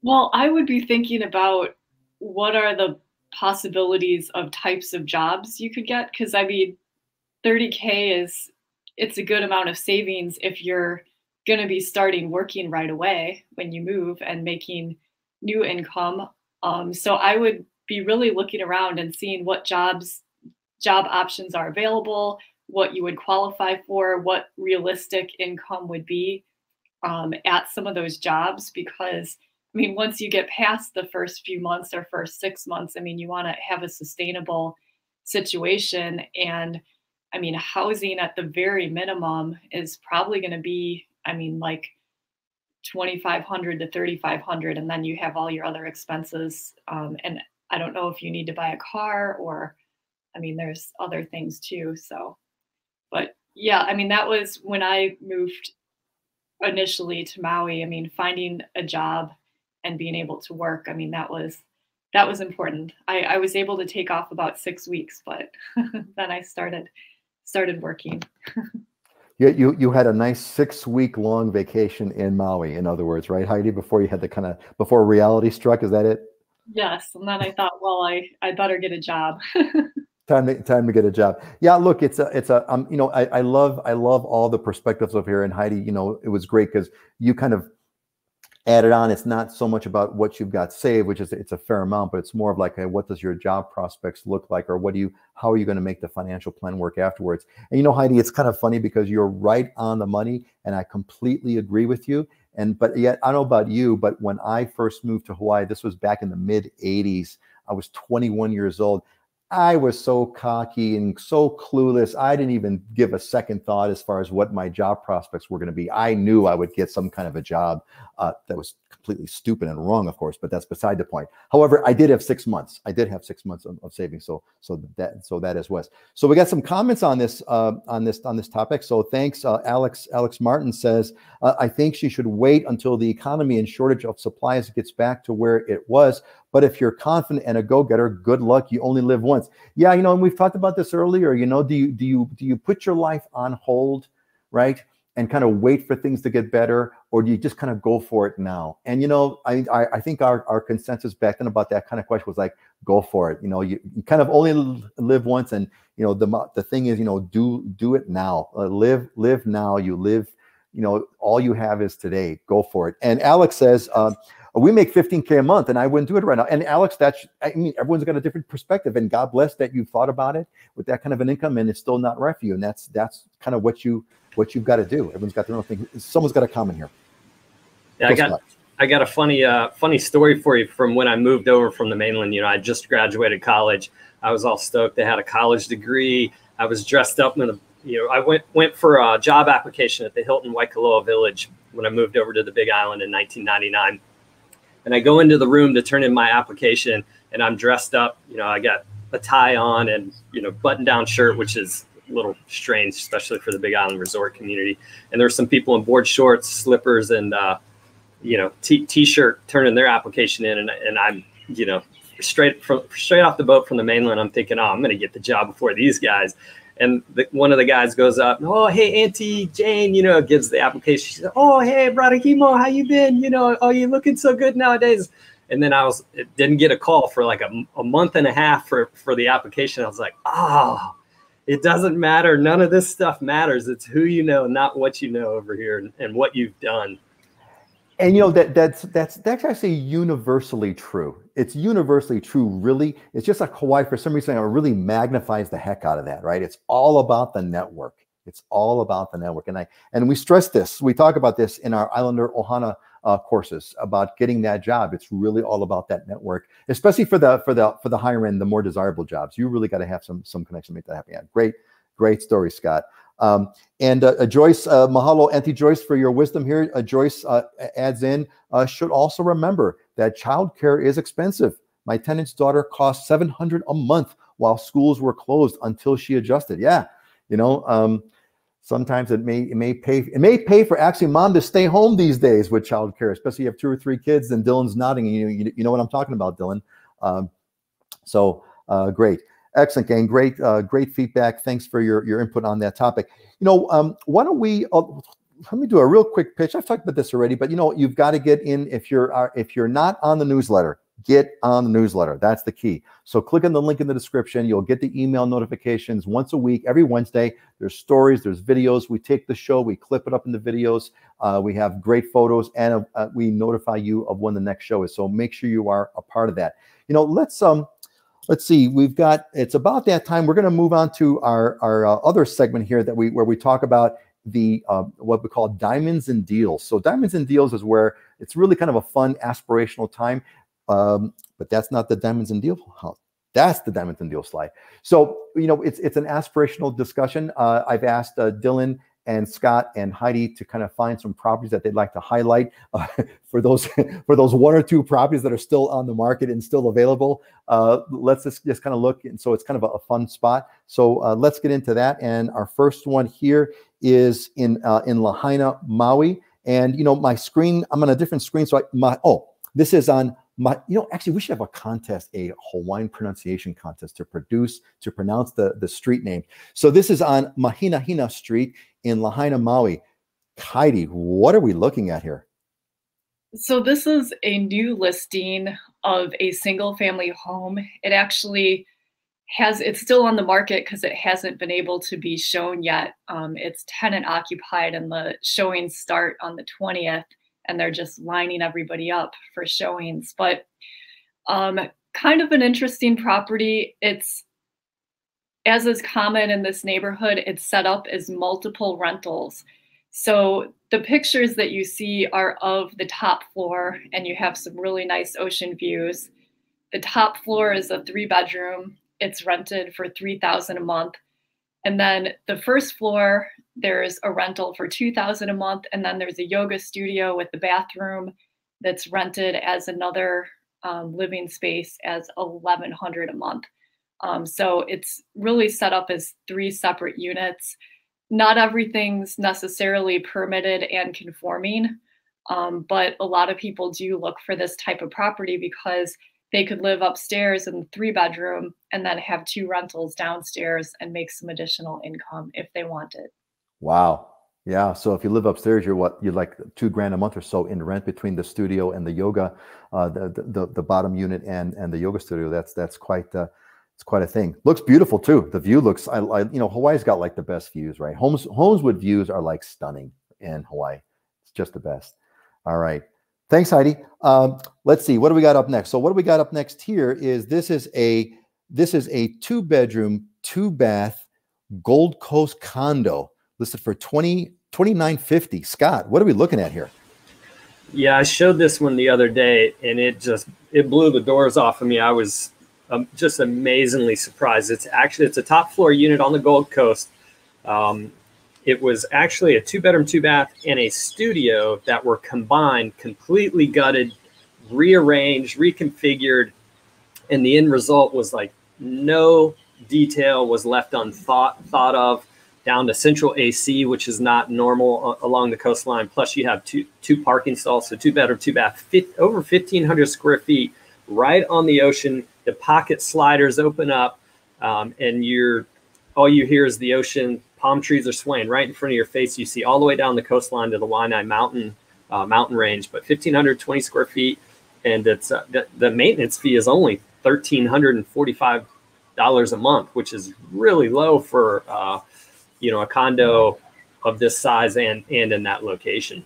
Well, I would be thinking about what are the possibilities of types of jobs you could get. Because I mean, 30K it's a good amount of savings if you're going to be starting working right away when you move and making new income. So I would be really looking around and seeing what job options are available, what you would qualify for, what realistic income would be at some of those jobs. Because I mean, once you get past the first few months or first 6 months, I mean, you want to have a sustainable situation. And I mean, housing at the very minimum is probably going to be, I mean, like $2,500 to $3,500, and then you have all your other expenses. And I don't know if you need to buy a car or, I mean, there's other things too. So, but yeah, I mean, that was when I moved initially to Maui. I mean, finding a job and being able to work, I mean, that was important. I was able to take off about 6 weeks, but then I started working. You had a nice 6-week long vacation in Maui, in other words, right, Heidi? Before you had before reality struck, is that it? Yes, and then I thought, well, I better get a job. Time to get a job. Yeah, look, it's a you know, I love all the perspectives of here, and Heidi, you know, it was great because you kind of added on. It's not so much about what you've got saved, which is it's a fair amount, but it's more of like, hey, what does your job prospects look like, or how are you going to make the financial plan work afterwards? And you know, Heidi, it's kind of funny because you're right on the money, and I completely agree with you. But yet, I don't know about you, but when I first moved to Hawaii, this was back in the mid 80s. I was 21 years old. I was so cocky and so clueless. I didn't even give a second thought as far as what my job prospects were going to be. I knew I would get some kind of a job that was completely stupid and wrong, of course, but that's beside the point. However, I did have 6 months. I did have 6 months of savings. So that is was. So we got some comments on this topic. So thanks, Alex Martin says, I think she should wait until the economy and shortage of supplies gets back to where it was. But if you're confident and a go-getter, good luck. You only live once. Yeah, you know, and we've talked about this earlier. You know, do you put your life on hold, right, and kind of wait for things to get better, or do you just kind of go for it now? And you know, I think our consensus back then about that kind of question was like, go for it. You know, you kind of only live once, and you know, the thing is, you know, do it now. Live now. You live. You know, all you have is today. Go for it. And Alex says, we make $15K a month, and I wouldn't do it right now. And Alex, I mean, everyone's got a different perspective, and God bless that you thought about it with that kind of an income, and it's still not right for you. And that's kind of what you've got to do. Everyone's got their own thing. Someone's got a comment here. Yeah, I got a funny story for you from when I moved over from the mainland. You know, I just graduated college. I was all stoked. I had a college degree. I was dressed up in I went for a job application at the Hilton Waikoloa Village when I moved over to the Big Island in 1999. And I go into the room to turn in my application, and I'm dressed up. You know, I got a tie on and, button-down shirt, which is a little strange, especially for the Big Island resort community. And there's some people in board shorts, slippers, and, t-shirt turning their application in. And I'm, straight off the boat from the mainland, I'm thinking, oh, I'm going to get the job before these guys. And one of the guys goes up, oh, hey, Auntie Jane, gives the application. She said, oh, hey, brother Himo, how you been? Oh, you looking so good nowadays. And then didn't get a call for like a month and a half for the application. I was like, oh, it doesn't matter. None of this stuff matters. It's who you know, not what you know over here and what you've done. And that's actually universally true. It's universally true, really. It's just like Hawaii, for some reason, it really magnifies the heck out of that, right? It's all about the network. It's all about the network. And we stress this. We talk about this in our Islander Ohana courses about getting that job. It's really all about that network, especially for the higher end, the more desirable jobs. You really got to have some connection to make that happen. Yeah, great story, Scott. Joyce, mahalo, Auntie Joyce, for your wisdom here. Joyce adds in, should also remember that childcare is expensive. My tenant's daughter cost $700 a month while schools were closed until she adjusted. Yeah, sometimes it may pay for actually mom to stay home these days with childcare, especially if you have 2 or 3 kids. And Dylan's nodding. You know what I'm talking about, Dylan. Great. Excellent, gang. Great feedback. Thanks for your input on that topic. Why don't we let me do a real quick pitch. I've talked about this already, but you've got to get in. If you're not on the newsletter, get on the newsletter. That's the key. So click on the link in the description. You'll get the email notifications once a week, every Wednesday. There's stories, there's videos. We take the show, we clip it up into videos. We have great photos, and we notify you of when the next show is. So make sure you are a part of that. Let's see. It's about that time. We're going to move on to our other segment here where we talk about the what we call diamonds and deals. So diamonds and deals is where it's really kind of a fun, aspirational time. But that's not the diamonds and deal. That's the diamonds and deal slide. So it's an aspirational discussion. I've asked Dylan and Scott and Heidi to kind of find some properties that they'd like to highlight for those 1 or 2 properties that are still on the market and still available. Let's just kind of look, and so it's kind of a fun spot. So let's get into that. And our first one here is in Lahaina, Maui. And my screen, I'm on a different screen. So this is on actually we should have a contest, a Hawaiian pronunciation contest to pronounce the street name. So this is on Mahinahina Street in Lahaina, Maui. Heidi, what are we looking at here? So this is a new listing of a single family home. It actually it's still on the market because it hasn't been able to be shown yet. It's tenant occupied, and the showings start on the 20th, and they're just lining everybody up for showings. But kind of an interesting property. It's, as is common in this neighborhood, it's set up as multiple rentals. So the pictures that you see are of the top floor, and you have some really nice ocean views. The top floor is a 3-bedroom. It's rented for $3,000 a month. And then the first floor, there's a rental for $2,000 a month. And then there's a yoga studio with the bathroom that's rented as another living space as $1,100 a month. So it's really set up as 3 separate units. Not everything's necessarily permitted and conforming, but a lot of people do look for this type of property because they could live upstairs in the 3-bedroom and then have 2 rentals downstairs and make some additional income if they wanted. Wow. Yeah. So if you live upstairs, you're like $2,000 a month or so in rent between the studio and the yoga, the bottom unit and the yoga studio. That's quite it's quite a thing. Looks beautiful too. The view looks, Hawaii's got like the best views, right? Homes with views are like stunning in Hawaii. It's just the best. All right. Thanks, Heidi. Let's see. What do we got up next? So what do we got up next here is this is a 2-bedroom, 2-bath Gold Coast condo listed for $29.50. Scott, what are we looking at here? Yeah, I showed this one the other day, and it blew the doors off of me. I was just amazingly surprised. It's a top floor unit on the Gold Coast. It was actually a 2-bedroom, 2-bath, and a studio that were combined, completely gutted, rearranged, reconfigured, and the end result was like no detail was left thought of, down to central AC, which is not normal along the coastline. Plus, you have two parking stalls, so 2-bedroom, 2-bath, over 1,500 square feet, right on the ocean. The pocket sliders open up, and all you hear is the ocean. Palm trees are swaying right in front of your face. You see all the way down the coastline to the Waianae mountain range, but 1,520 square feet, and it's the maintenance fee is only $1,345 a month, which is really low for a condo of this size and in that location.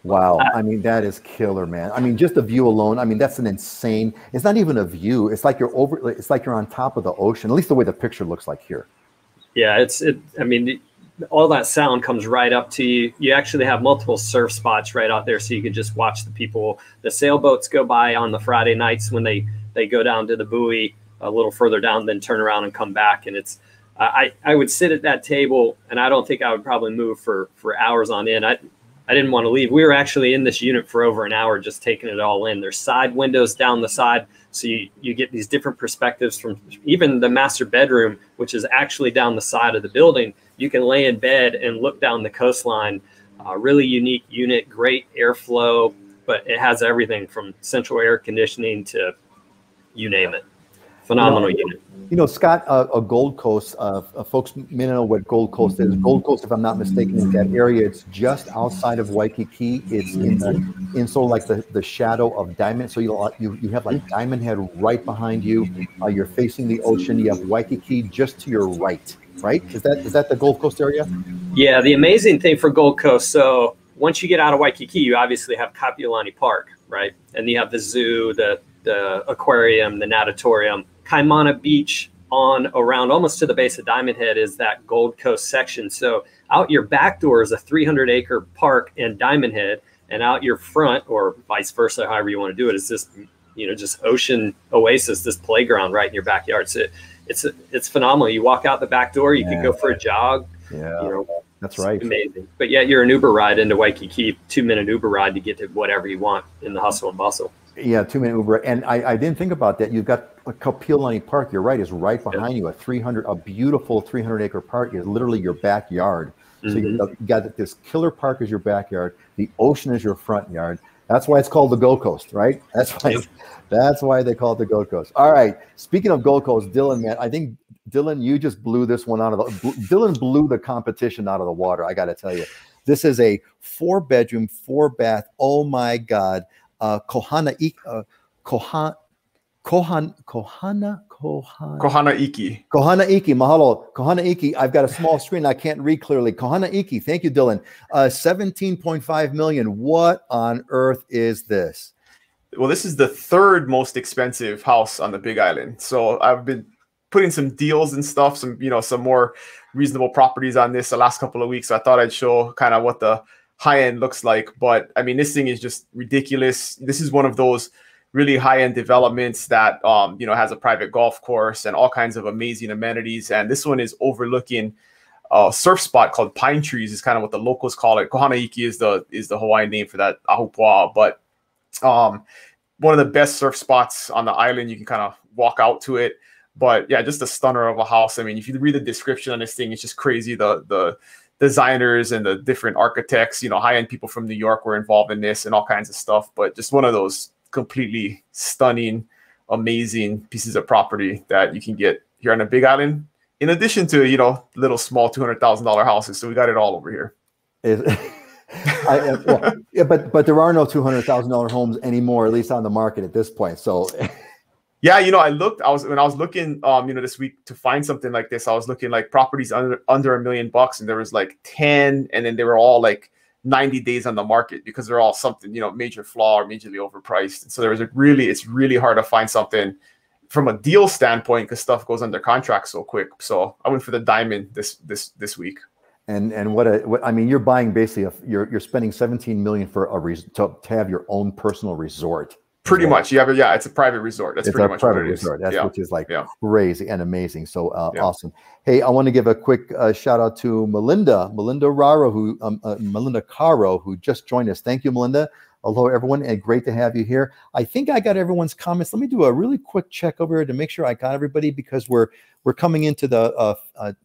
Wow. I mean, that is killer, man. I mean, just the view alone. I mean, that's an insane, it's not even a view. It's like it's like you're on top of the ocean, at least the way the picture looks like here. Yeah, I mean, all that sound comes right up to you. You actually have multiple surf spots right out there, so you can just watch the sailboats go by on the Friday nights when they go down to the buoy a little further down, then turn around and come back. And it's, I would sit at that table, and I don't think I would probably move for hours on end. I didn't want to leave. We were actually in this unit for over an hour, just taking it all in. There's side windows down the side, so you get these different perspectives from even the master bedroom, which is actually down the side of the building. You can lay in bed and look down the coastline. Really unique unit, great airflow, but it has everything from central air conditioning to you name it. Phenomenal unit. You know, Scott, a Gold Coast, folks may know what Gold Coast is. Gold Coast, if I'm not mistaken, is that area. It's just outside of Waikiki. It's in sort of like the shadow of Diamond. So you have like Diamond Head right behind you. You're facing the ocean. You have Waikiki just to your right. Right? Is that the Gold Coast area? Yeah. The amazing thing for Gold Coast. So once you get out of Waikiki, you obviously have Kapiolani Park, right? And you have the zoo, the aquarium, the natatorium. Kaimana Beach on around almost to the base of Diamond Head is that Gold Coast section. So out your back door is a 300-acre park in Diamond Head, and out your front, or vice versa, however you want to do it, is this, just ocean oasis, this playground right in your backyard. So it's phenomenal. You walk out the back door, you can go for a jog. Yeah, that's right. Amazing. But yeah, you're an Uber ride into Waikiki, 2-minute Uber ride to get to whatever you want in the hustle and bustle. Yeah, 2-minute Uber. And I didn't think about that. You've got Kapiolani Park. You're right. Is right behind you. A beautiful 300-acre park is literally your backyard. So you got this killer park as your backyard. The ocean is your front yard. That's why it's called the Gold Coast, right? That's why they call it the Gold Coast. All right. Speaking of Gold Coast, Dylan, man, I think Dylan, you just blew this one Dylan blew the competition out of the water. I got to tell you, this is a 4-bedroom, 4-bath. Oh my God. Kohana Iki. Mahalo. Kohana Iki. I've got a small screen. I can't read clearly. Kohana Iki. Thank you, Dylan. 17.5 million. What on earth is this? Well, this is the 3rd most expensive house on the Big Island. So I've been putting some deals and stuff, some more reasonable properties on this the last couple of weeks. So I thought I'd show kind of what the high end looks like. But I mean, this thing is just ridiculous. This is one of those really high end developments that has a private golf course and all kinds of amazing amenities. And this one is overlooking a surf spot called Pine Trees, is kind of what the locals call it. Kohana Iki is the Hawaiian name for that ahupua'a. But one of the best surf spots on the island. You can kind of walk out to it. But yeah, just a stunner of a house. I mean, if you read the description on this thing, it's just crazy. The designers and the different architects, high-end people from New York were involved in this and all kinds of stuff. But just one of those completely stunning, amazing pieces of property that you can get here on the Big Island, in addition to, little small $200,000 houses. So we got it all over here. But there are no $200,000 homes anymore, at least on the market at this point. So yeah, I was looking, this week to find something like this. I was looking like properties under $1 million, and there was like 10, and then they were all like 90 days on the market because they're all something, major flaw or majorly overpriced. And so it's really hard to find something from a deal standpoint because stuff goes under contract so quick. So I went for the diamond this week. And what I mean, you're buying basically you're spending 17 million for to have your own personal resort. Pretty much, yeah, it's a private resort. That's pretty much what it is. That's yeah. which is like yeah. crazy and amazing. So Yeah. awesome. Hey, I want to give a quick shout out to Melinda Caro, who just joined us. Thank you, Melinda. Hello, everyone, and great to have you here. I think I got everyone's comments. Let me do a really quick check over here to make sure I got everybody, because we're coming into the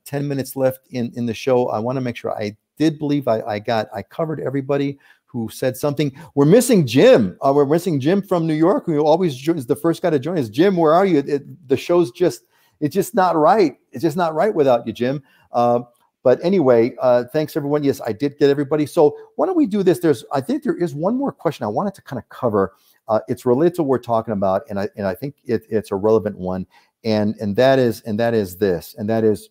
10 minutes left in the show. I want to make sure I did believe I covered everybody who said something. We're missing Jim. We're missing Jim from New York, who always is the first guy to join us. Jim, where are you? The show's it's just not right. It's just not right without you, Jim. But anyway, thanks everyone. Yes, I did get everybody. So why don't we do this? I think there is one more question I wanted to kind of cover. It's related to what we're talking about, and I think it's a relevant one. And that is this, and that is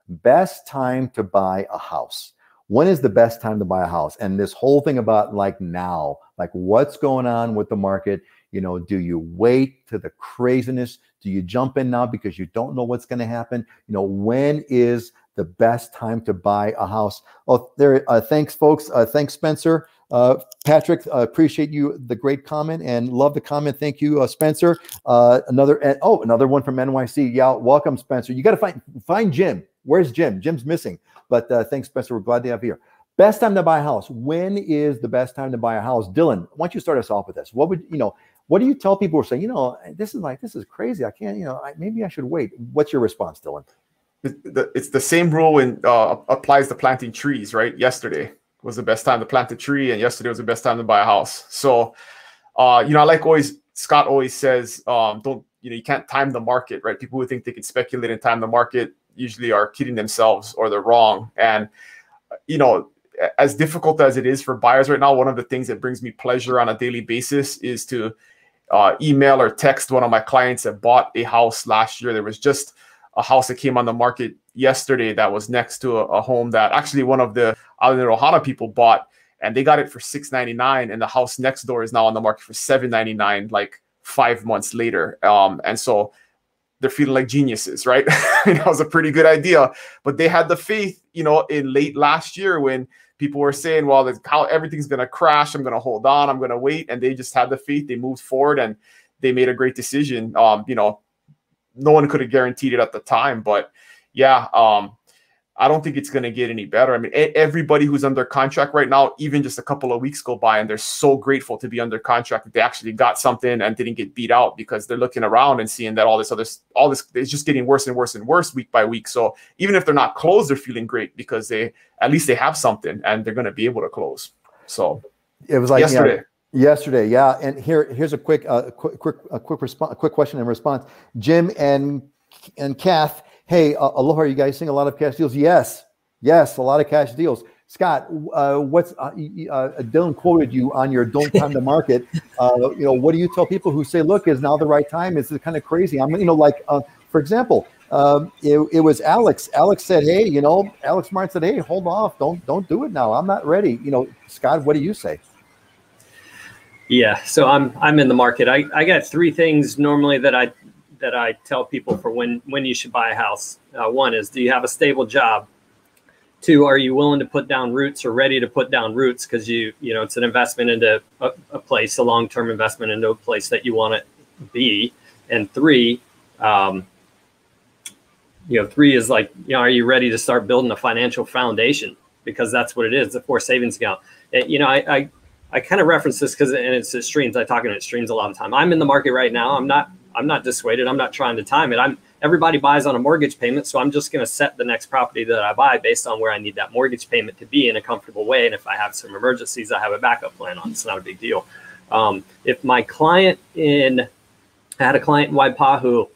best time to buy a house. When is the best time to buy a house? And this whole thing about like now, like what's going on with the market? You know, do you wait to the craziness? Do you jump in now because you don't know what's going to happen? You know, when is the best time to buy a house? Oh, there. Thanks, folks. Thanks, Spencer. Patrick, appreciate the great comment and love the comment. Thank you, Spencer. Another one from NYC. Yeah, welcome, Spencer. You got to find Jim. Where's Jim? Jim's missing. But thanks, Spencer. We're glad to have you here. Best time to buy a house. When is the best time to buy a house? Dylan, why don't you start us off with this? What do you tell people who are saying, this is crazy. I can't, maybe I should wait. What's your response, Dylan? It's the same rule when applies to planting trees, right? Yesterday was the best time to plant a tree, and yesterday was the best time to buy a house. So, Scott always says, you can't time the market, right? People who think they can speculate and time the market usually are kidding themselves, or they're wrong. And, as difficult as it is for buyers right now, one of the things that brings me pleasure on a daily basis is to email or text one of my clients that bought a house last year. There was just a house that came on the market yesterday that was next to a home that actually one of the Island Ohana people bought, and they got it for $699, and the house next door is now on the market for $799, like 5 months later. And so they're feeling like geniuses, right? That was a pretty good idea, but they had the faith, in late last year when people were saying, well, how everything's going to crash. I'm going to hold on. I'm going to wait. And they just had the faith. They moved forward and they made a great decision. No one could have guaranteed it at the time, but yeah, I don't think it's going to get any better. I mean, everybody who's under contract right now, even just a couple of weeks go by and they're so grateful to be under contract that they actually got something and didn't get beat out, because they're looking around and seeing that all this is just getting worse and worse and worse week by week. So even if they're not closed, they're feeling great because at least they have something and they're going to be able to close. So it was like yesterday. Yeah. And here's a quick question and response. Jim and Kath. Hey, Aloha, are you guys seeing a lot of cash deals? Yes, a lot of cash deals. Scott, Dylan quoted you on your don't time the market. What do you tell people who say, look, is now the right time? Is it kind of crazy? For example, it was Alex. Alex said, hey, Alex Martin said, hey, hold off. Don't do it now. I'm not ready. Scott, what do you say? Yeah, so I'm in the market. I got three things normally that I tell people for when you should buy a house. One is, do you have a stable job? Two, are you willing to put down roots or ready to put down roots? Because it's an investment into a place, a long-term investment into a place that you want to be. And three, three is like, are you ready to start building a financial foundation? Because that's what it is, the forced savings account. I kind of reference this and it's at streams. I talk in it streams a lot of time. I'm in the market right now. I'm not dissuaded. I'm not trying to time it. Everybody buys on a mortgage payment, so I'm just going to set the next property that I buy based on where I need that mortgage payment to be in a comfortable way. And if I have some emergencies, I have a backup plan on. It's not a big deal. If my client I had a client in Waipahu,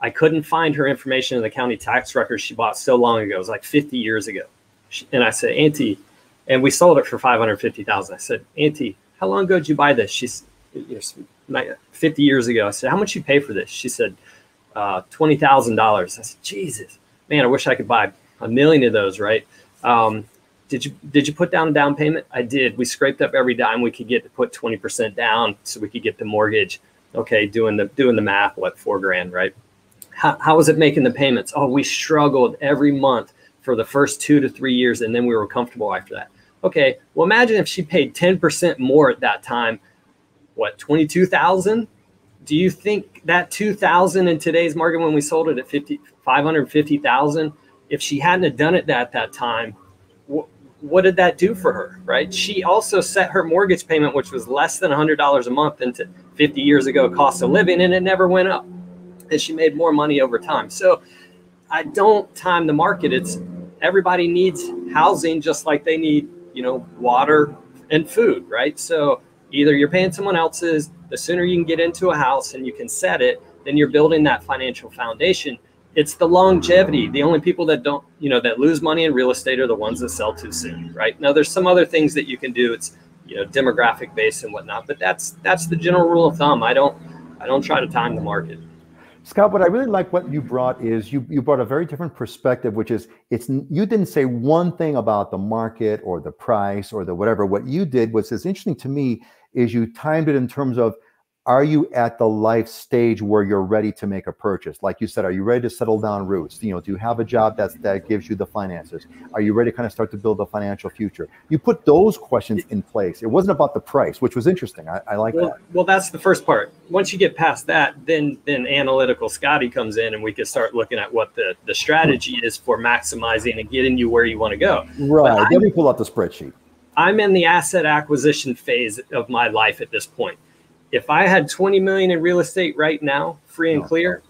I couldn't find her information in the county tax records she bought so long ago. It was like 50 years ago. And I said, Auntie, and we sold it for $550,000. I said, Auntie, how long ago did you buy this? She's 50 years ago. I said, how much you pay for this? She said, $20,000. I said, Jesus, man, I wish I could buy 1 million of those, right? Did you put down a down payment? I did. We scraped up every dime we could get to put 20% down so we could get the mortgage. Okay, doing the math, $4 grand, right? How was it making the payments? Oh, we struggled every month for the first 2 to 3 years, and then we were comfortable after that. Okay, well, imagine if she paid 10% more at that time, what, $22,000? Do you think that $2,000 in today's market, when we sold it at $550,000, if she hadn't have done it at that time, what did that do for her, right? She also set her mortgage payment, which was less than $100 a month, into 50 years ago cost of living, and it never went up. And she made more money over time. So I don't time the market. It's everybody needs housing just like they need, water and food, right? So either you're paying someone else's, the sooner you can get into a house and you can set it, then you're building that financial foundation. It's the longevity. The only people that don't, that lose money in real estate are the ones that sell too soon, right? Now there's some other things that you can do. It's, demographic based and whatnot, but that's the general rule of thumb. I don't try to time the market. Scott, what I really like what you brought is you brought a very different perspective, which is you didn't say one thing about the market or the price or the whatever. What you did was, is interesting to me, is you timed it in terms of, are you at the life stage where you're ready to make a purchase? Like you said, are you ready to settle down roots? Do you have a job that gives you the finances? Are you ready to kind of start to build a financial future? You put those questions in place. It wasn't about the price, which was interesting. I like that. Well, that's the first part. Once you get past that, then analytical Scotty comes in, and we can start looking at what the strategy is for maximizing and getting you where you want to go. Right. Then we pull out the spreadsheet. I'm in the asset acquisition phase of my life at this point. If I had 20 million in real estate right now, free and clear,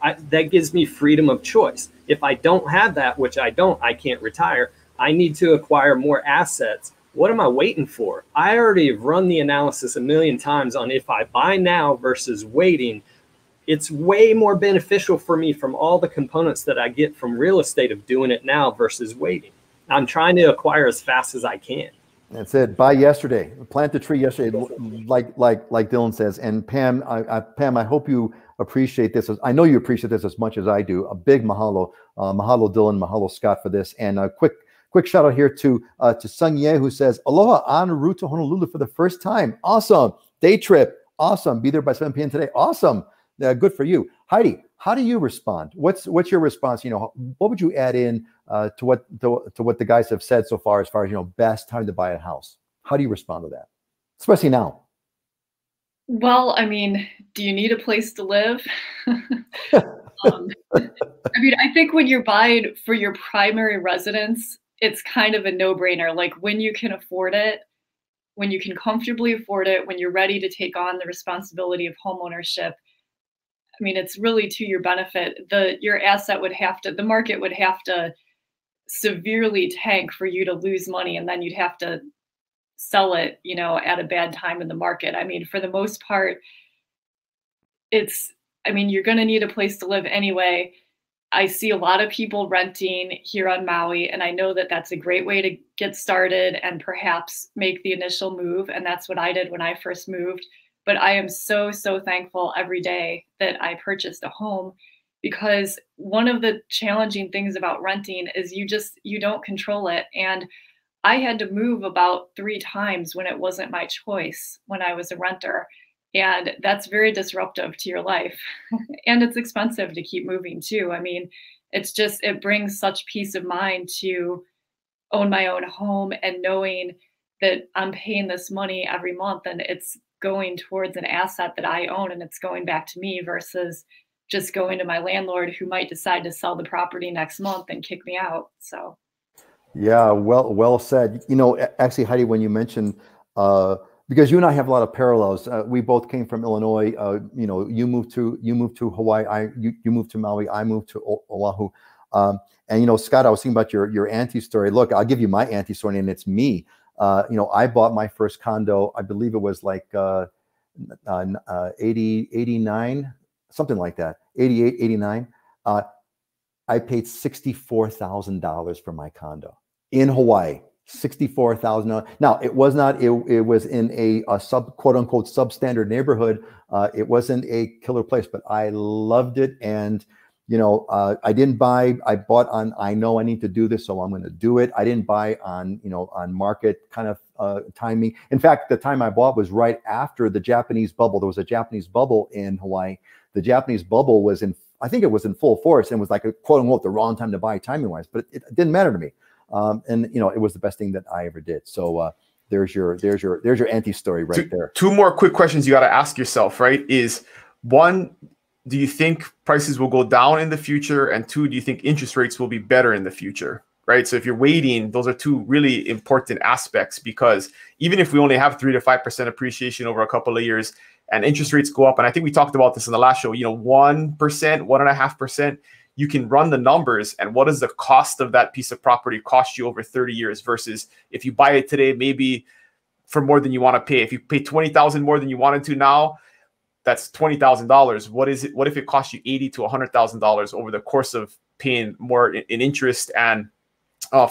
that gives me freedom of choice. If I don't have that, which I can't retire. I need to acquire more assets. What am I waiting for? I already have run the analysis a million times on if I buy now versus waiting. It's way more beneficial for me from all the components that I get from real estate of doing it now versus waiting. I'm trying to acquire as fast as I can. That's it. Buy yesterday. Plant the tree yesterday, like Dylan says. And Pam, I hope you appreciate this. I know you appreciate this as much as I do. A big mahalo, mahalo Dylan, mahalo Scott for this. And a quick shout out here to Sung Ye, who says, aloha, en route to Honolulu for the first time. Awesome. Day trip. Awesome. Be there by 7 p.m. today. Awesome. Good for you. Heidi, how do you respond? What's your response? What would you add in to what the guys have said so far, as best time to buy a house? How do you respond to that, especially now? Well, do you need a place to live? I think when you're buying for your primary residence, it's kind of a no-brainer. Like when you can afford it, when you can comfortably afford it, when you're ready to take on the responsibility of homeownership, it's really to your benefit. Your asset the market would have to severely tank for you to lose money, and then you'd have to sell it, at a bad time in the market. For the most part, you're going to need a place to live anyway. I see a lot of people renting here on Maui, and I know that that's a great way to get started and perhaps make the initial move. And that's what I did when I first moved. But I am so, so thankful every day that I purchased a home, because one of the challenging things about renting is you don't control it. And I had to move about 3 times when it wasn't my choice when I was a renter. And that's very disruptive to your life. And it's expensive to keep moving too. It brings such peace of mind to own my own home and knowing that I'm paying this money every month and it's going towards an asset that I own and it's going back to me versus just going to my landlord who might decide to sell the property next month and kick me out. So. Yeah, well said. Actually, Heidi, when you mentioned, because you and I have a lot of parallels. We both came from Illinois. You moved to Hawaii. You moved to Maui. I moved to Oahu. And Scott, I was thinking about your auntie story. Look, I'll give you my auntie story, and it's me. I bought my first condo. I believe it was like 89, something like that. 88, 89. I paid $64,000 for my condo in Hawaii. $64,000. Now it was not. It was in a quote unquote substandard neighborhood. It wasn't a killer place, but I loved it. And I didn't buy. I bought on. I know I need to do this, so I'm going to do it. I didn't buy on on market kind of timing. In fact, the time I bought was right after the Japanese bubble. There was a Japanese bubble in Hawaii. The Japanese bubble was in I think it was in full force and was like a quote unquote the wrong time to buy timing wise, but it didn't matter to me. And it was the best thing that I ever did. So there's your anti-story right there. Two more quick questions you got to ask yourself, right? Is one, do you think prices will go down in the future? And two, do you think interest rates will be better in the future? Right. So if you're waiting, those are two really important aspects, because even if we only have 3 to 5% appreciation over a couple of years and interest rates go up, and I think we talked about this in the last show, 1%, 1.5%, you can run the numbers and what does the cost of that piece of property cost you over 30 years versus if you buy it today, maybe for more than you want to pay. If you pay $20,000 more than you wanted to now, that's $20,000. What is it? What if it costs you $80,000 to $100,000 over the course of paying more in interest and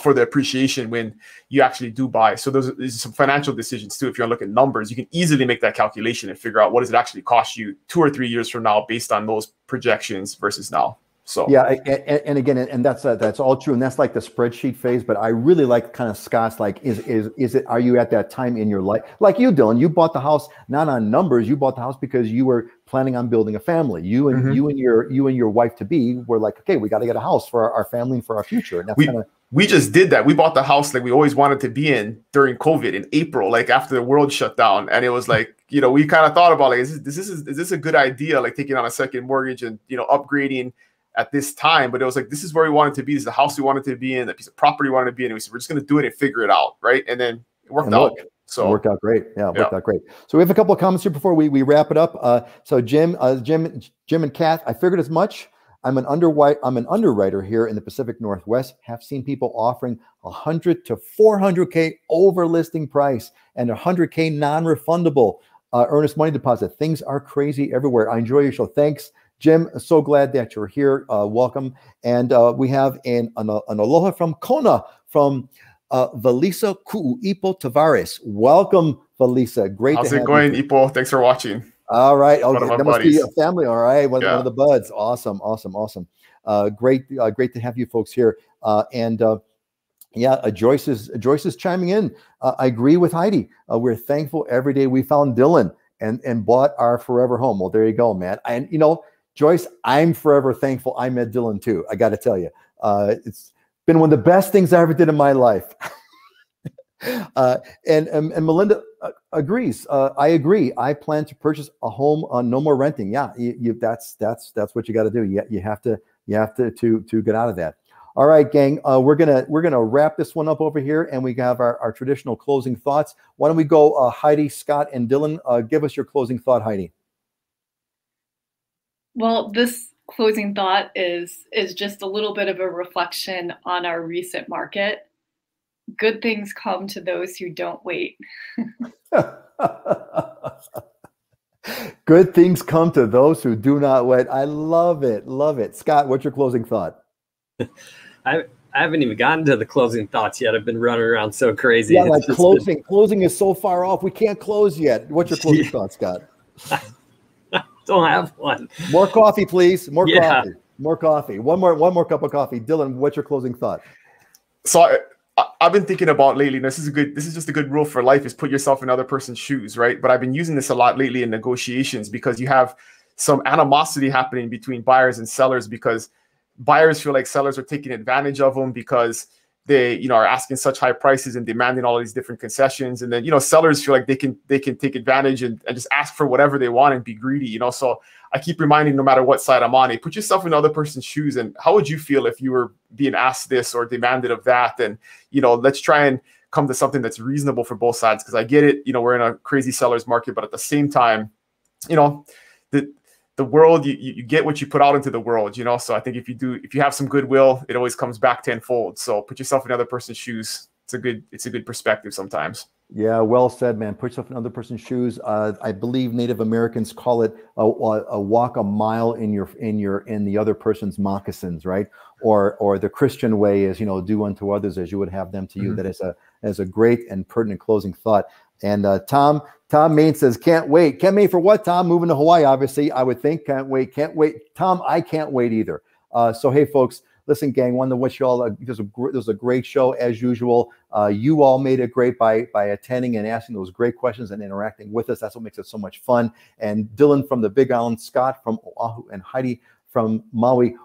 for the appreciation when you actually do buy? So there's some financial decisions too. If you're looking at numbers, you can easily make that calculation and figure out what does it actually cost you 2 or 3 years from now based on those projections versus now. So yeah, and again, and that's all true, and that's like the spreadsheet phase. But I really like kind of Scott's like, is it? Are you at that time in your life, like you, Dylan? You bought the house not on numbers. You bought the house because you were planning on building a family. You and your wife to be were like, okay, we got to get a house for our family and for our future. And that's we just did that. We bought the house like we always wanted to be in during COVID in April, like after the world shut down, and it was like, we kind of thought about like, is this a good idea? Like taking on a second mortgage and upgrading at this time, but it was like, this is where we wanted to be. This is the house we wanted to be in, the piece of property we wanted to be in. And we said, we're just going to do it and figure it out. Right. And then it worked out. So it worked out great. Yeah. It worked out great. So we have a couple of comments here before we wrap it up. So Jim and Kath, I figured as much. I'm an underwriter here in the Pacific Northwest. Have seen people offering $100 to $400K over listing price and $100K non-refundable earnest money deposit. Things are crazy everywhere. I enjoy your show. Thanks, Jim. So glad that you're here. Welcome. And we have an aloha from Kona from Valisa Ku'uipo Tavares. Welcome, Valisa. Great. How's it going, Ipo? Thanks for watching. All right. Okay. That must buddies. be a family. All right. One of the buds. Awesome. Great to have you folks here. Joyce is chiming in. I agree with Heidi. We're thankful every day we found Dylan and bought our forever home. Well, there you go, man. And Joyce, I'm forever thankful I met Dylan too. I got to tell you, it's been one of the best things I ever did in my life. And Melinda agrees. I agree. I plan to purchase a home. No more renting. Yeah, that's what you got to do. You have to get out of that. All right, gang. We're gonna wrap this one up over here, and we have our traditional closing thoughts. Why don't we go, Heidi, Scott, and Dylan? Give us your closing thought, Heidi. Well, this closing thought is just a little bit of a reflection on our recent market. Good things come to those who don't wait. Good things come to those who do not wait. I love it. Love it. Scott, what's your closing thought? I haven't even gotten to the closing thoughts yet. I've been running around so crazy. Yeah, like closing is so far off. We can't close yet. What's your closing thought, Scott? I don't have one. More coffee, please. More coffee. More coffee. One more cup of coffee. Dylan, what's your closing thought? So I've been thinking about lately, this is just a good rule for life, is put yourself in other person's shoes, right? But I've been using this a lot lately in negotiations because you have some animosity happening between buyers and sellers, because buyers feel like sellers are taking advantage of them because they, are asking such high prices and demanding all these different concessions. And then, sellers feel like they can take advantage and just ask for whatever they want and be greedy, So I keep reminding, no matter what side I'm on, put yourself in other person's shoes. And how would you feel if you were being asked this or demanded of that? And, let's try and come to something that's reasonable for both sides. Because I get it, we're in a crazy seller's market, but at the same time, the world, you get what you put out into the world, So I think if you have some goodwill, it always comes back tenfold. So put yourself in other person's shoes. It's a good perspective sometimes. Yeah, well said, man. Put yourself in other person's shoes. I believe Native Americans call it a walk a mile in the other person's moccasins, right? Or the Christian way is, do unto others as you would have them to you. Mm-hmm. That is a great and pertinent closing thought. And Tom Main says, can't wait. Can't wait for what, Tom? Moving to Hawaii, obviously, I would think. Can't wait. Tom, I can't wait either. So, hey, folks, listen, gang, wanted to wish you all, this was a great show as usual. You all made it great by attending and asking those great questions and interacting with us. That's what makes it so much fun. And Dylan from the Big Island, Scott from Oahu, and Heidi from Maui.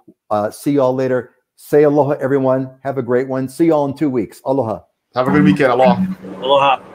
See y'all later. Say aloha, everyone. Have a great one. See y'all in 2 weeks. Aloha. Have a good weekend. Aloha. Aloha.